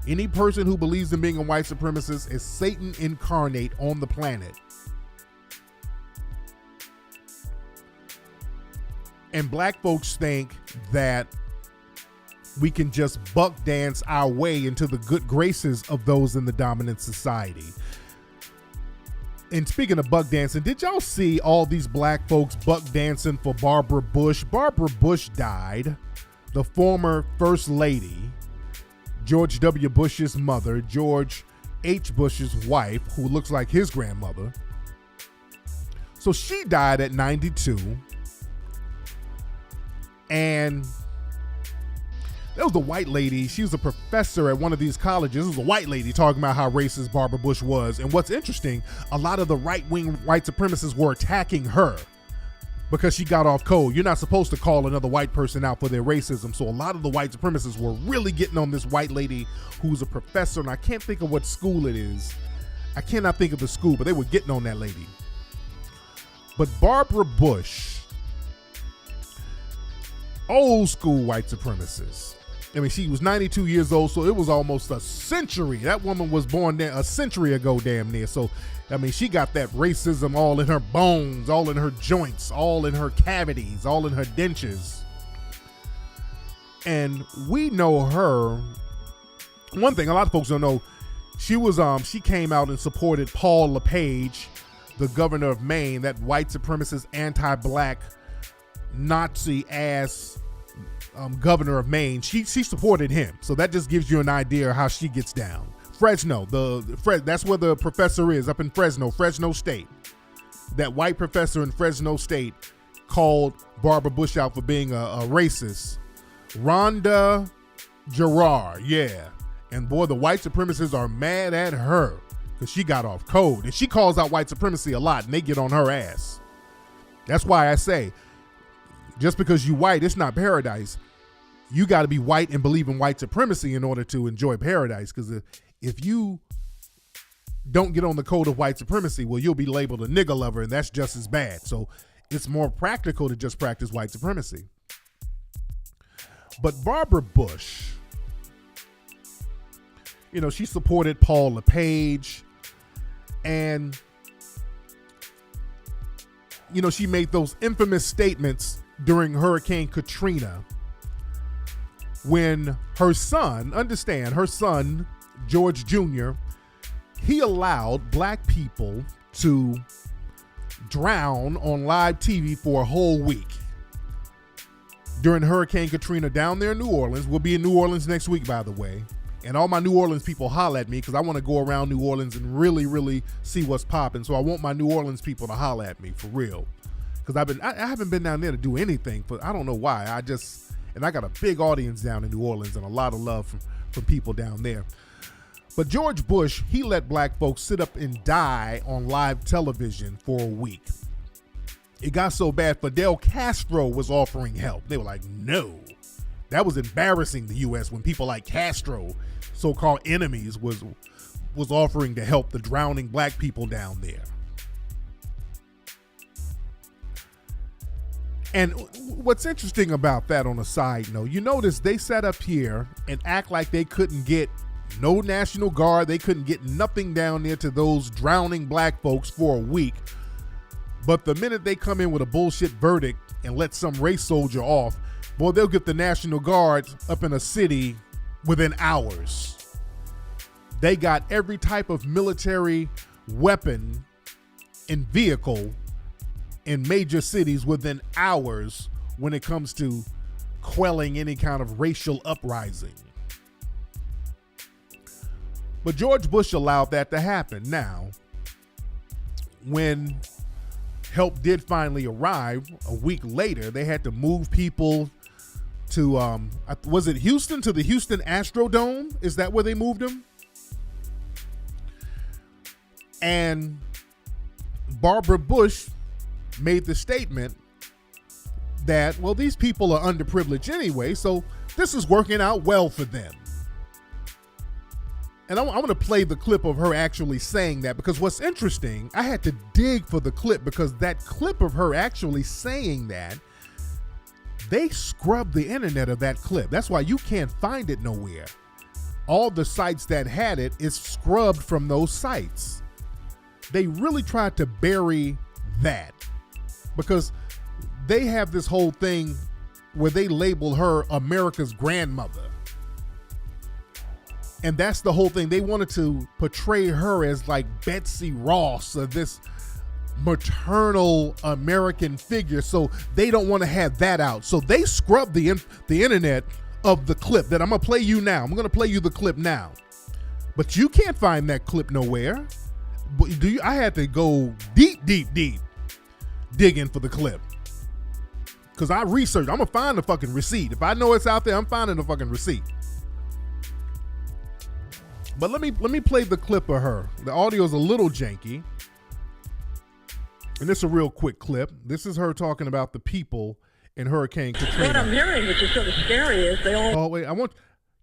Any person who believes in being a white supremacist is Satan incarnate on the planet. And black folks think that we can just buck dance our way into the good graces of those in the dominant society. And speaking of buck dancing, did y'all see all these black folks buck dancing for Barbara Bush? Barbara Bush died, the former First Lady, George W. Bush's mother, George H. Bush's wife, who looks like his grandmother. So she died at 92. And there was a white lady. She was a professor at one of these colleges. It was a white lady talking about how racist Barbara Bush was. And what's interesting, a lot of the right-wing white supremacists were attacking her because she got off code. You're not supposed to call another white person out for their racism. So a lot of the white supremacists were really getting on this white lady who's a professor. And I can't think of what school it is. I cannot think of the school, but they were getting on that lady. But Barbara Bush, old school white supremacist. I mean, she was 92 years old, so it was almost a century. That woman was born there a century ago, damn near. So, I mean, she got that racism all in her bones, all in her joints, all in her cavities, all in her dentures. And we know her. One thing a lot of folks don't know, she came out and supported Paul LePage, the governor of Maine, that white supremacist, anti-black, Nazi-ass governor of Maine. She supported him. So that just gives you an idea of how she gets down. Fresno, that's where the professor is, up in Fresno State. That white professor in Fresno State called Barbara Bush out for being a racist. Rhonda Gerard, yeah. And boy, the white supremacists are mad at her because she got off code. And she calls out white supremacy a lot, and they get on her ass. That's why I say, just because you white, it's not paradise. You got to be white and believe in white supremacy in order to enjoy paradise. Because if you don't get on the code of white supremacy, well, you'll be labeled a nigger lover, and that's just as bad. So it's more practical to just practice white supremacy. But Barbara Bush, she supported Paul LePage, and she made those infamous statements during Hurricane Katrina when her son, George Jr., he allowed black people to drown on live TV for a whole week during Hurricane Katrina down there in New Orleans. We'll be in New Orleans next week, by the way. And all my New Orleans people holler at me because I want to go around New Orleans and really, really see what's popping. So I want my New Orleans people to holler at me for real. Because I haven't been down there to do anything, but I don't know why. I got a big audience down in New Orleans and a lot of love from people down there. But George Bush, he let black folks sit up and die on live television for a week. It got so bad, Fidel Castro was offering help. They were like, no. That was embarrassing the U.S. when people like Castro, so-called enemies, was offering to help the drowning black people down there. And what's interesting about that, on a side note, you notice they sat up here and act like they couldn't get no National Guard. They couldn't get nothing down there to those drowning black folks for a week. But the minute they come in with a bullshit verdict and let some race soldier off, boy, they'll get the National Guard up in a city within hours. They got every type of military weapon and vehicle in major cities within hours when it comes to quelling any kind of racial uprising. But George Bush allowed that to happen. Now, when help did finally arrive a week later, they had to move people to, was it Houston, to the Houston Astrodome? Is that where they moved them? And Barbara Bush made the statement that, well, these people are underprivileged anyway, so this is working out well for them. And I want to play the clip of her actually saying that, because what's interesting, I had to dig for the clip, because that clip of her actually saying that, they scrubbed the internet of that clip. That's why you can't find it nowhere. All the sites that had it is scrubbed from those sites. They really tried to bury that, because they have this whole thing where they label her America's grandmother. And that's the whole thing. They wanted to portray her as like Betsy Ross, or this maternal American figure. So they don't want to have that out. So they scrubbed the internet of the clip that I'm going to play you now. I'm going to play you the clip now. But you can't find that clip nowhere. But I had to go deep digging for the clip. Because I researched. I'm going to find the fucking receipt. If I know it's out there, I'm finding the fucking receipt. But let me play the clip of her. The audio is a little janky. And this is a real quick clip. This is her talking about the people in Hurricane Katrina. What I'm hearing, which is sort of scary, is they all... Oh, wait, I want...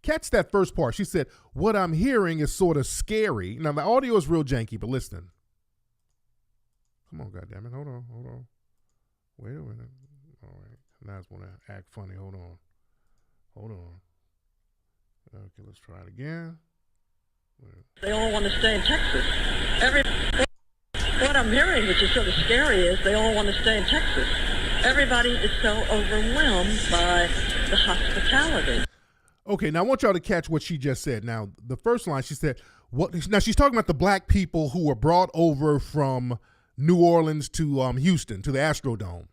Catch that first part. She said, what I'm hearing is sort of scary. Now, the audio is real janky, but listen. Come on, goddammit. Hold on. Wait a minute. All right. Now it's going to act funny. Hold on. Okay, let's try it again. They all want to stay in Texas. What I'm hearing, which is sort of scary, is they all want to stay in Texas. Everybody is so overwhelmed by the hospitality. Okay, now I want y'all to catch what she just said. Now, the first line, she said, "What?" Now she's talking about the black people who were brought over from New Orleans to Houston, to the Astrodome.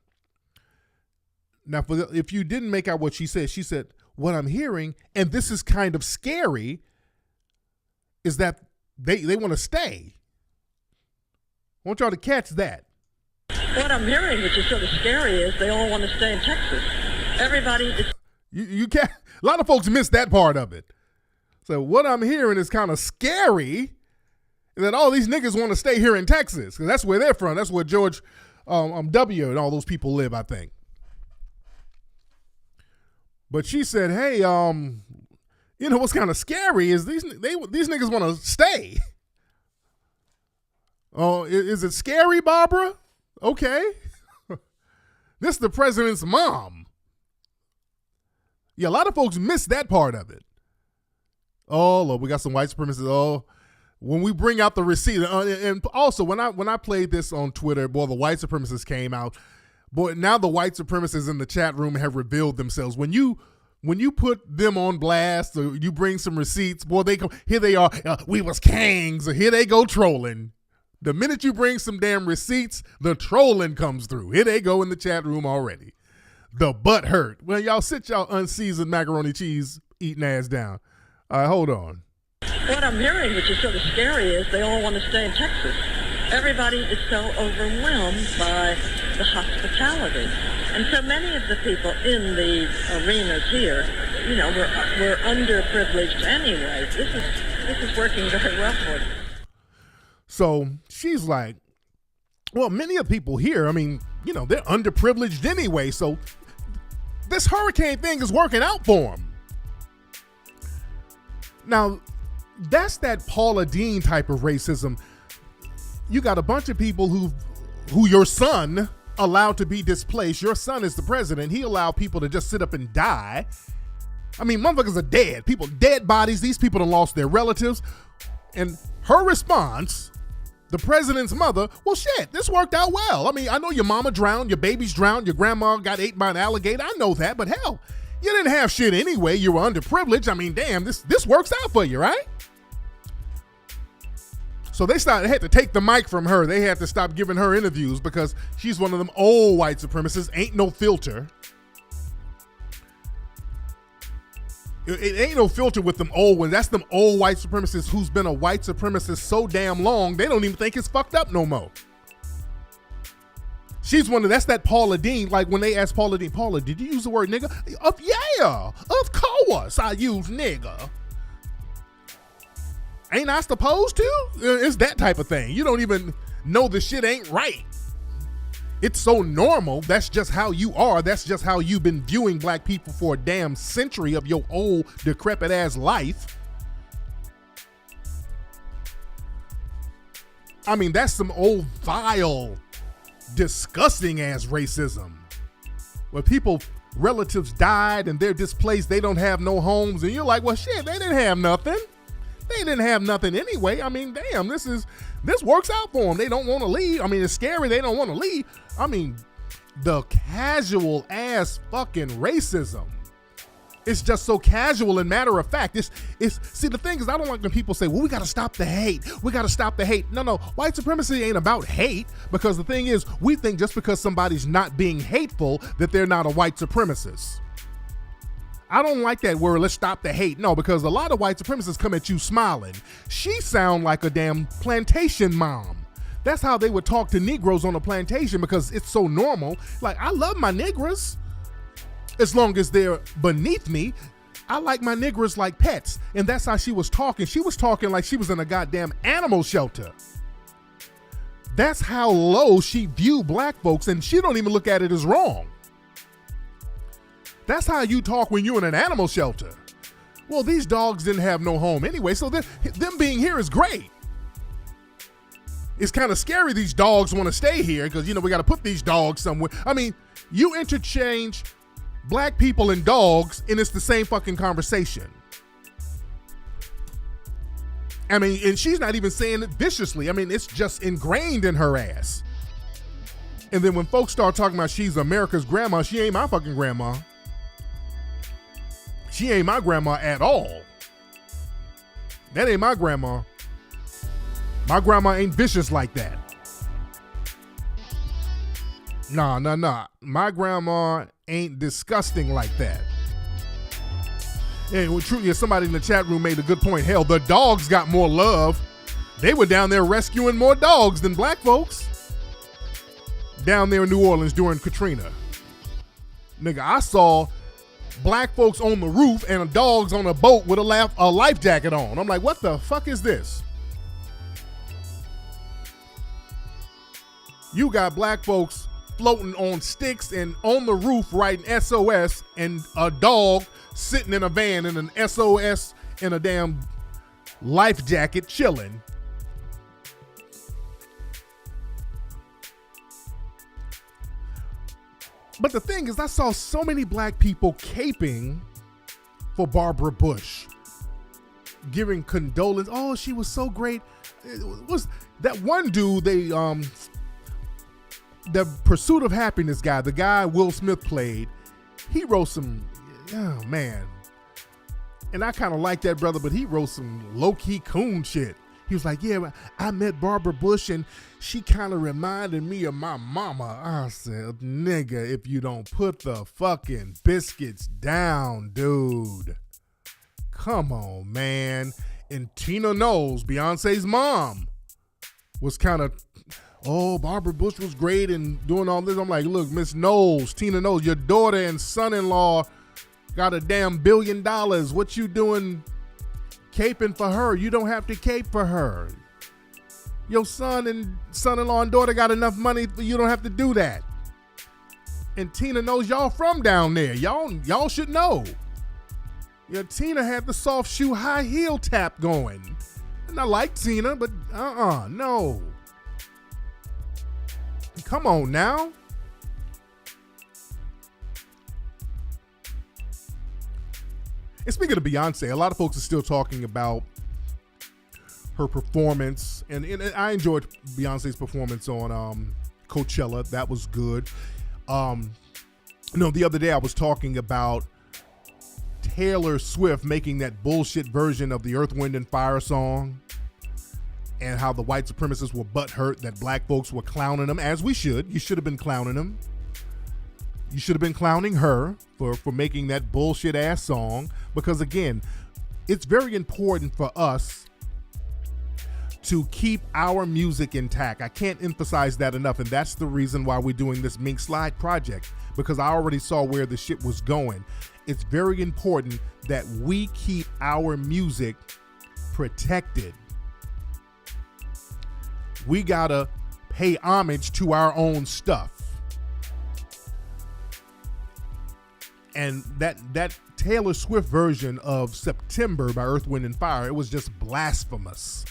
Now, if you didn't make out what she said, what I'm hearing, and this is kind of scary, is that they want to stay. I want y'all to catch that. What I'm hearing, which is sort of scary, is they all want to stay in Texas. Everybody is... You can't... A lot of folks miss that part of it. So what I'm hearing is kind of scary, that all these niggas want to stay here in Texas, because that's where they're from. That's where George W. and all those people live, I think. But she said, hey, you know what's kind of scary is these niggas want to stay. Oh, is it scary, Barbara? Okay. This is the president's mom. Yeah, a lot of folks miss that part of it. Oh, look, we got some white supremacists. Oh, when we bring out the receipt, and also when I played this on Twitter, boy, the white supremacists came out. Boy, now the white supremacists in the chat room have revealed themselves. When you put them on blast, or you bring some receipts, boy, they come. Here they are. We was kangs, or here they go trolling. The minute you bring some damn receipts, the trolling comes through. Here they go in the chat room already. The butt hurt. Well, y'all sit y'all unseasoned macaroni cheese eating ass down. All right, hold on. What I'm hearing, which is sort of scary, is they all want to stay in Texas. Everybody is so overwhelmed by the hospitality. And so many of the people in the arenas here, you know, we're underprivileged anyway. This is working very well for them. So she's like, well, many of the people here, I mean, you know, they're underprivileged anyway. So this hurricane thing is working out for them. Now, that's that Paula Deen type of racism. You got a bunch of people who your son allowed to be displaced. Your son is the president. He allowed people to just sit up and die. I mean, motherfuckers are dead. Dead bodies. These people have lost their relatives. And her response, the president's mother, well, shit, this worked out well. I mean, I know your mama drowned, your babies drowned, your grandma got ate by an alligator. I know that, but hell, you didn't have shit anyway. You were underprivileged. I mean, damn, this works out for you, right? So they had to take the mic from her. They had to stop giving her interviews because she's one of them old white supremacists. Ain't no filter. It ain't no filter with them old ones. That's them old white supremacists who's been a white supremacist so damn long, they don't even think it's fucked up no more. She's that's that Paula Deen, like when they asked Paula Deen, Paula, did you use the word nigga? Yeah, of course I use nigga. Ain't I supposed to? It's that type of thing. You don't even know the shit ain't right. It's so normal. That's just how you are. That's just how you've been viewing black people for a damn century of your old decrepit ass life. I mean, that's some old vile, disgusting ass racism. Where relatives died and they're displaced, they don't have no homes, and you're like, well shit, they didn't have nothing. They didn't have nothing anyway. I mean, damn, this works out for them. They don't want to leave. I mean, it's scary. They don't want to leave. I mean, the casual ass fucking racism. It's just so casual and matter of fact. See, the thing is, I don't like when people say, well, we got to stop the hate. We got to stop the hate. No. White supremacy ain't about hate, because the thing is, we think just because somebody's not being hateful that they're not a white supremacist. I don't like that word, let's stop the hate. No, because a lot of white supremacists come at you smiling. She sound like a damn plantation mom. That's how they would talk to Negroes on a plantation, because it's so normal. Like, I love my Negras as long as they're beneath me. I like my Negras like pets. And that's how she was talking. She was talking like she was in a goddamn animal shelter. That's how low she viewed black folks, and she don't even look at it as wrong. That's how you talk when you're in an animal shelter. Well, these dogs didn't have no home anyway, so them being here is great. It's kind of scary these dogs want to stay here because, we got to put these dogs somewhere. I mean, you interchange black people and dogs, and it's the same fucking conversation. I mean, and she's not even saying it viciously. I mean, it's just ingrained in her ass. And then when folks start talking about she's America's grandma, she ain't my fucking grandma. She ain't my grandma at all. That ain't my grandma. My grandma ain't vicious like that. Nah. My grandma ain't disgusting like that. And truly, somebody in the chat room made a good point. Hell, the dogs got more love. They were down there rescuing more dogs than black folks. Down there in New Orleans during Katrina. Nigga, I saw black folks on the roof and dogs on a boat with a life jacket on. I'm like, what the fuck is this? You got black folks floating on sticks and on the roof writing SOS, and a dog sitting in a van in an SOS in a damn life jacket chilling. But the thing is, I saw so many black people caping for Barbara Bush, giving condolence. Oh, she was so great. It was that one dude, the Pursuit of Happiness guy, the guy Will Smith played, he wrote some, oh man. And I kind of like that brother, but he wrote some low-key coon shit. He was like, yeah, I met Barbara Bush and she kind of reminded me of my mama. I said, nigga, if you don't put the fucking biscuits down, dude. Come on, man. And Tina Knowles, Beyonce's mom, was kind of, oh, Barbara Bush was great and doing all this. I'm like, look, Miss Knowles, Tina Knowles, your daughter and son-in-law got a damn $1 billion. What you doing caping for her? You don't have to cape for her. Your son-in-law and daughter got enough money, you don't have to do that. And Tina knows y'all from down there. Y'all should know. Yeah, Tina had the soft shoe high heel tap going. And I like Tina, but no. Come on now. And speaking of Beyonce, a lot of folks are still talking about her performance, and I enjoyed Beyonce's performance on Coachella. That was good. The other day I was talking about Taylor Swift making that bullshit version of the Earth, Wind, and Fire song, and how the white supremacists were butthurt that black folks were clowning them, as we should. You should have been clowning them. You should have been clowning her for making that bullshit ass song, because again, it's very important for us to keep our music intact. I can't emphasize that enough, and that's the reason why we're doing this Mink Slide project, because I already saw where the shit was going. It's very important that we keep our music protected. We gotta pay homage to our own stuff. And that Taylor Swift version of September by Earth, Wind & Fire, it was just blasphemous.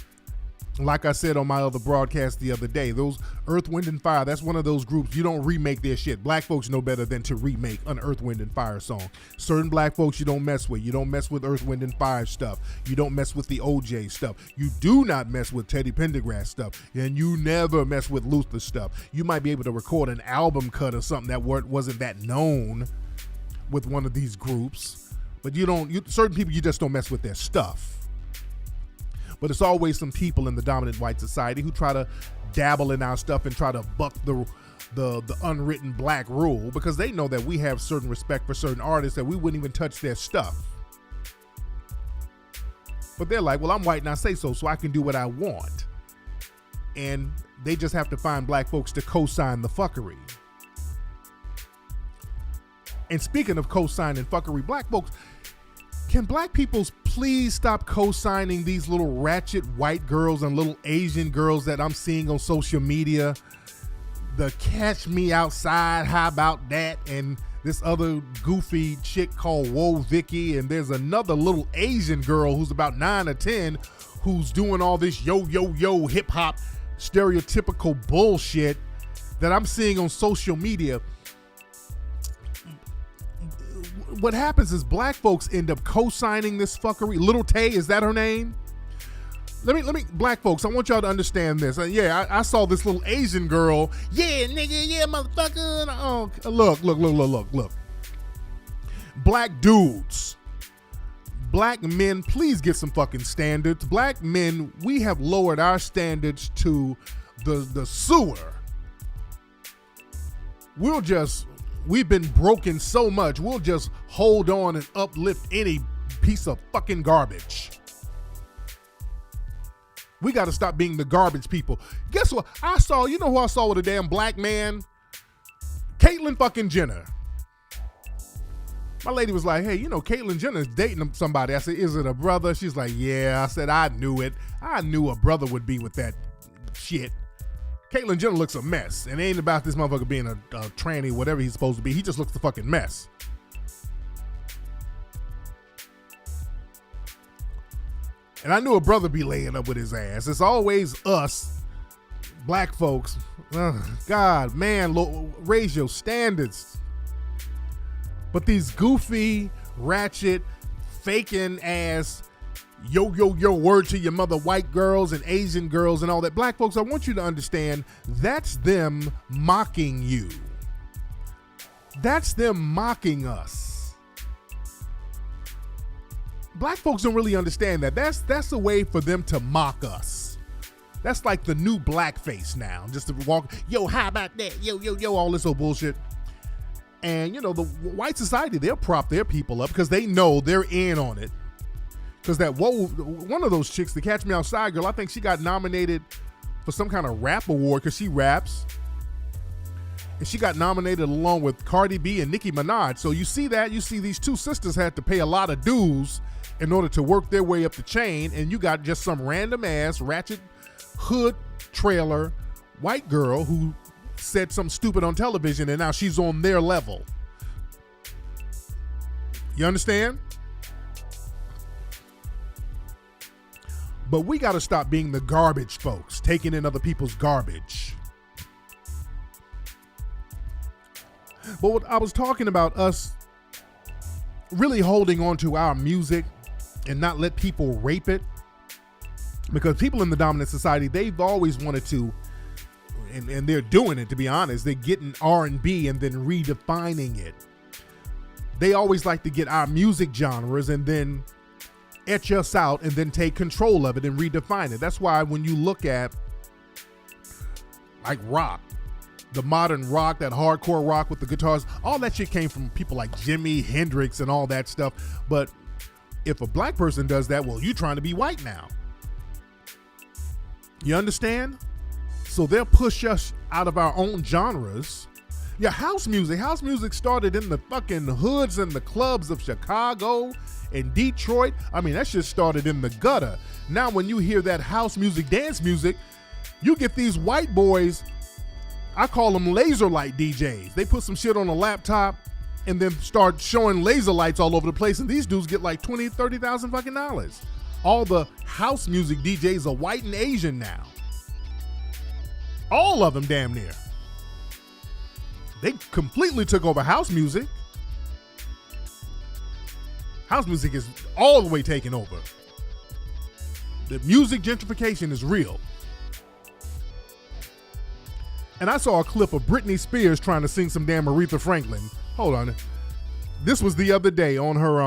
Like I said on my other broadcast the other day, those Earth, Wind & Fire, that's one of those groups, you don't remake their shit. Black folks know better than to remake an Earth, Wind & Fire song. Certain black folks you don't mess with. You don't mess with Earth, Wind & Fire stuff. You don't mess with the OJ stuff. You do not mess with Teddy Pendergrass stuff. And you never mess with Luther stuff. You might be able to record an album cut or something that wasn't that known with one of these groups. But certain people, you just don't mess with their stuff. But it's always some people in the dominant white society who try to dabble in our stuff and try to buck the unwritten black rule, because they know that we have certain respect for certain artists that we wouldn't even touch their stuff. But they're like, well, I'm white and I say so I can do what I want. And they just have to find black folks to co-sign the fuckery. And speaking of co-signing fuckery, black folks, can black people please stop co-signing these little ratchet white girls and little Asian girls that I'm seeing on social media? The Catch Me Outside, how about that? And this other goofy chick called Whoa Vicky, and there's another little Asian girl who's about 9 or 10 who's doing all this yo hip hop stereotypical bullshit that I'm seeing on social media. What happens is black folks end up co-signing this fuckery. Little Tay, is that her name? Let me, black folks, I want y'all to understand this. I saw this little Asian girl. Yeah, nigga, yeah, motherfucker. Oh, look. Black dudes, black men, please get some fucking standards. Black men, we have lowered our standards to the sewer. We've been broken so much, we'll just hold on and uplift any piece of fucking garbage. We got to stop being the garbage people. Guess what? You know who I saw with a damn black man? Caitlyn fucking Jenner. My lady was like, hey, Caitlyn Jenner's dating somebody. I said, is it a brother? She's like, yeah. I said, I knew it. I knew a brother would be with that shit. Caitlyn Jenner looks a mess, and it ain't about this motherfucker being a tranny, whatever he's supposed to be. He just looks a fucking mess. And I knew a brother be laying up with his ass. It's always us, black folks. God, man, raise your standards. But these goofy, ratchet, faking ass, yo, word to your mother, white girls and Asian girls and all that. Black folks, I want you to understand, that's them mocking you. That's them mocking us. Black folks don't really understand that. That's a way for them to mock us. That's like the new blackface now. Just to walk, yo, how about that? Yo, all this old bullshit. And, the white society, they'll prop their people up because they know they're in on it. Because one of those chicks, the Catch Me Outside girl, I think she got nominated for some kind of rap award because she raps. And she got nominated along with Cardi B and Nicki Minaj. So you see these two sisters had to pay a lot of dues in order to work their way up the chain. And you got just some random ass, ratchet, hood trailer, white girl who said something stupid on television and now she's on their level. You understand? But we got to stop being the garbage folks, taking in other people's garbage. But what I was talking about, us really holding on to our music and not let people rape it, because people in the dominant society, they've always wanted to, and they're doing it, to be honest. They're getting R&B and then redefining it. They always like to get our music genres and then etch us out and then take control of it and redefine it. That's why when you look at like rock, the modern rock, that hardcore rock with the guitars, all that shit came from people like Jimi Hendrix and all that stuff. But if a black person does that, well, you trying to be white now. You understand? So they'll push us out of our own genres. Yeah, house music started in the fucking hoods and the clubs of Chicago and Detroit. I mean, that shit started in the gutter. Now when you hear that house music, dance music, you get these white boys, I call them laser light DJs. They put some shit on a laptop and then start showing laser lights all over the place, and these dudes get like $20,000, $30,000 fucking dollars. All the house music DJs are white and Asian now. All of them damn near. They completely took over house music. House music is all the way taken over. The music gentrification is real. And I saw a clip of Britney Spears trying to sing some damn Aretha Franklin. Hold on. This was the other day on her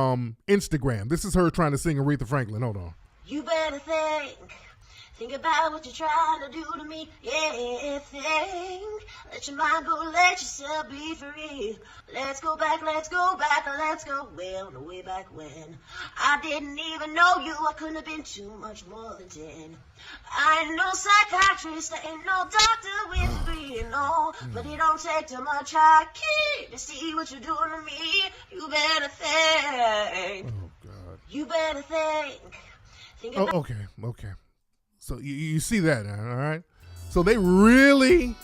Instagram. This is her trying to sing Aretha Franklin. Hold on. You better think about what you're trying to do to me. Yeah, think. Let your mind go, let yourself be free. Let's go back, let's go well, the way back when. I didn't even know you, I couldn't have been too much more than 10. I ain't no psychiatrist, I ain't no doctor with a degree, no. But it don't take too much I keep to see what you're doing to me. You better think. Oh, God. You better think about. Oh, okay. So you see that now, all right? So they really,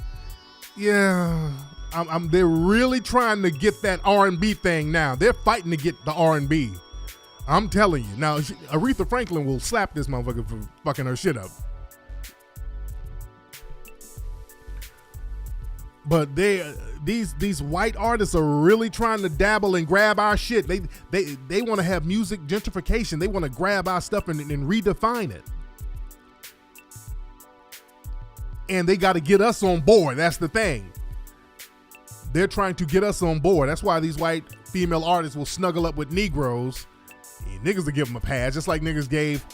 they're really trying to get that R&B thing now. They're fighting to get the R&B. I'm telling you. Now, Aretha Franklin will slap this motherfucker for fucking her shit up. But these white artists are really trying to dabble and grab our shit. They want to have music gentrification. They want to grab our stuff and redefine it. And they got to get us on board. That's the thing. They're trying to get us on board. That's why these white female artists will snuggle up with Negroes. And niggas will give them a pass, just like niggas gave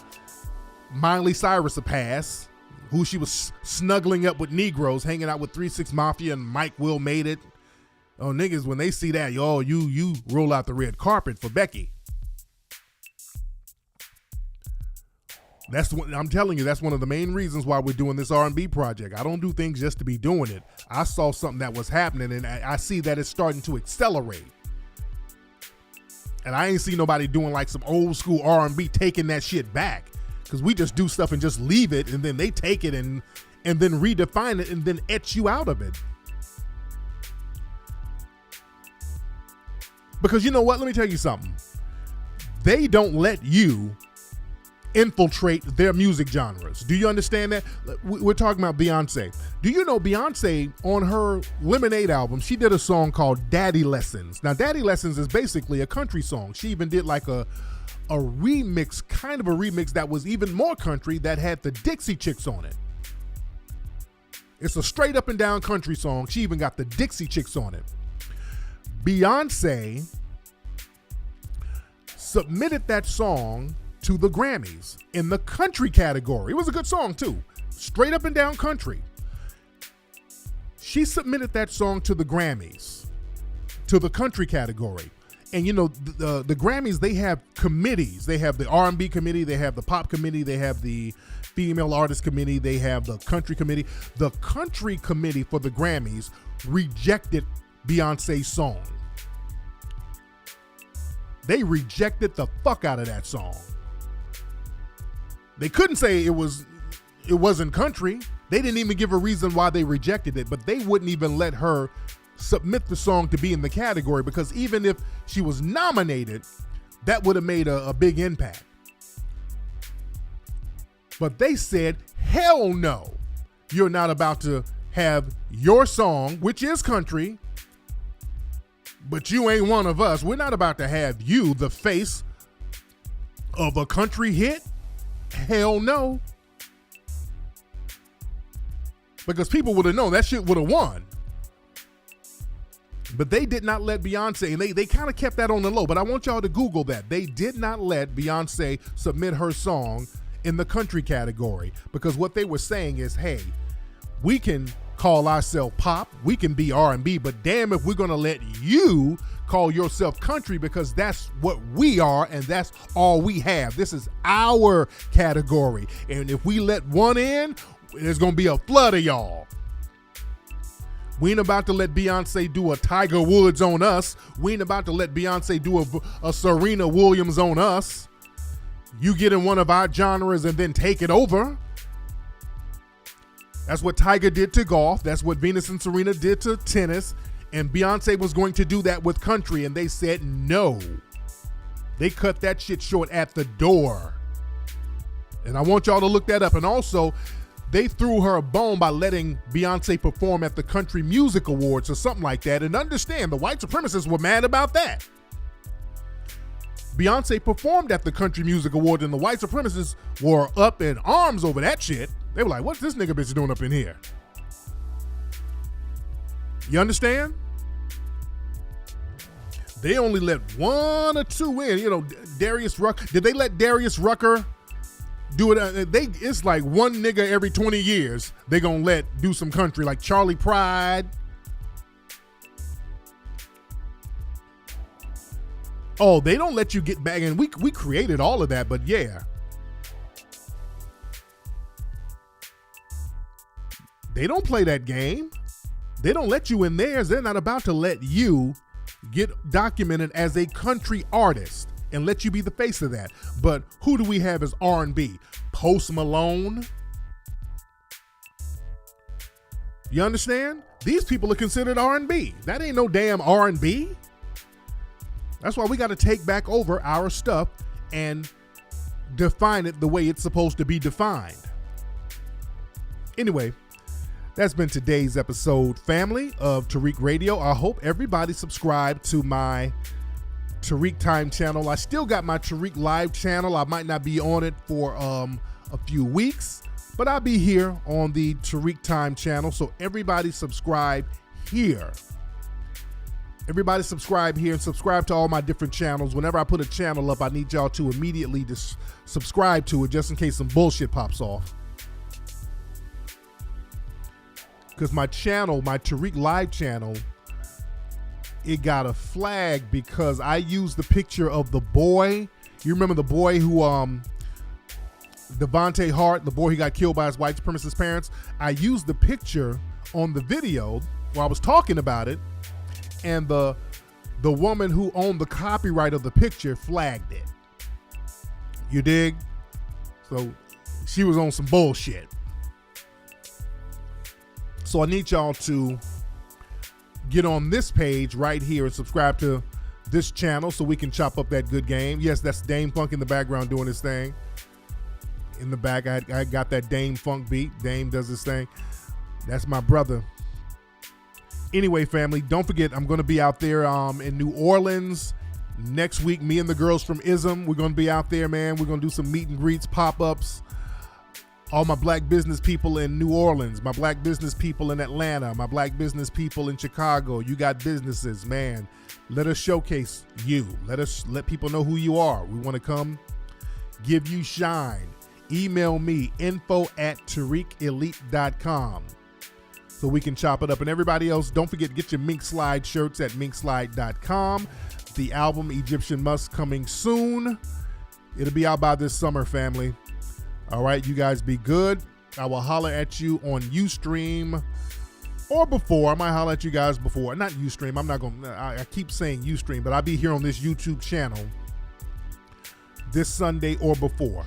Miley Cyrus a pass, who she was snuggling up with Negroes, hanging out with 3 6 Mafia and Mike Will Made It. Oh, niggas, when they see that, you roll out the red carpet for Becky. That's what I'm telling you. That's one of the main reasons why we're doing this R&B project. I don't do things just to be doing it. I saw something that was happening, and I see that it's starting to accelerate. And I ain't see nobody doing like some old school R&B taking that shit back, because we just do stuff and just leave it, and then they take it and then redefine it and then etch you out of it. Because you know what? Let me tell you something. They don't let you infiltrate their music genres. Do you understand that? We're talking about Beyonce. Do you know Beyonce, on her Lemonade album, she did a song called Daddy Lessons. Now, Daddy Lessons is basically a country song. She even did like a remix, kind of a remix that was even more country, that had the Dixie Chicks on it. It's a straight up and down country song. She even got the Dixie Chicks on it. Beyonce submitted that song to the Grammys in the country category. It was a good song too. Straight up and down country. She submitted that song to the Grammys, to the country category. And you know, the Grammys, they have committees. They have the R&B committee, they have the pop committee, they have the female artist committee, they have the country committee. The country committee for the Grammys rejected Beyonce's song. They rejected the fuck out of that song. They couldn't say it wasn't country. They didn't even give a reason why they rejected it, but they wouldn't even let her submit the song to be in the category, because even if she was nominated, that would have made a big impact. But they said, hell no. You're not about to have your song, which is country, but you ain't one of us. We're not about to have you, the face of a country hit. Hell no. Because people would have known that shit would have won. But they did not let Beyonce, and they kind of kept that on the low, but I want y'all to Google that. They did not let Beyonce submit her song in the country category, because what they were saying is, hey, we can call ourselves pop, we can be R&B, but damn if we're going to let you call yourself country, because that's what we are and that's all we have. This is our category. And if we let one in, there's going to be a flood of y'all. We ain't about to let Beyonce do a Tiger Woods on us. We ain't about to let Beyonce do a Serena Williams on us. You get in one of our genres and then take it over. That's what Tiger did to golf. That's what Venus and Serena did to tennis. And Beyonce was going to do that with country, and they said no. They cut that shit short at the door. And I want y'all to look that up. And also, they threw her a bone by letting Beyonce perform at the Country Music Awards or something like that. And understand, the white supremacists were mad about that. Beyonce performed at the Country Music Awards, and the white supremacists were up in arms over that shit. They were like, what's this nigga bitch doing up in here? You understand? They only let one or two in. You know, Darius Rucker. Did they let Darius Rucker do it? It's like one nigga every 20 years they gonna let do some country, like Charlie Pride. Oh, they don't let you get back in. We created all of that, but yeah. They don't play that game. They don't let you in theirs. They're not about to let you get documented as a country artist and let you be the face of that. But who do we have as R&B? Post Malone. You understand? These people are considered R&B. That ain't no damn R&B. That's why we got to take back over our stuff and define it the way it's supposed to be defined. Anyway, that's been today's episode, family, of Tariq Radio. I hope everybody subscribed to my Tariq Time channel. I still got my Tariq Live channel. I might not be on it for a few weeks, but I'll be here on the Tariq Time channel. So everybody subscribe here. Everybody subscribe here and subscribe to all my different channels. Whenever I put a channel up, I need y'all to immediately just subscribe to it, just in case some bullshit pops off. Because my channel, my Tariq Live channel, it got a flag because I used the picture of the boy. You remember the boy who, Devontae Hart, the boy who got killed by his white supremacist parents? I used the picture on the video while I was talking about it, and the woman who owned the copyright of the picture flagged it. You dig? So she was on some bullshit. So I need y'all to get on this page right here and subscribe to this channel so we can chop up that good game. Yes, that's Dame Funk in the background doing his thing. In the back, I got that Dame Funk beat. Dame does his thing. That's my brother. Anyway, family, don't forget, I'm going to be out there in New Orleans next week. Me and the girls from ISM, we're going to be out there, man. We're going to do some meet and greets, pop-ups. All my black business people in New Orleans, my black business people in Atlanta, my black business people in Chicago. You got businesses, man. Let us showcase you. Let people know who you are. We want to come give you shine. Email me, info@TariqElite.com. So we can chop it up. And everybody else, don't forget to get your Mink Slide shirts at minkslide.com. The album Egyptian Musk coming soon. It'll be out by this summer, family. All right, you guys be good. I will holler at you on Ustream or before. I might holler at you guys before. Not Ustream. I'm not going to, I keep saying Ustream, but I'll be here on this YouTube channel this Sunday or before.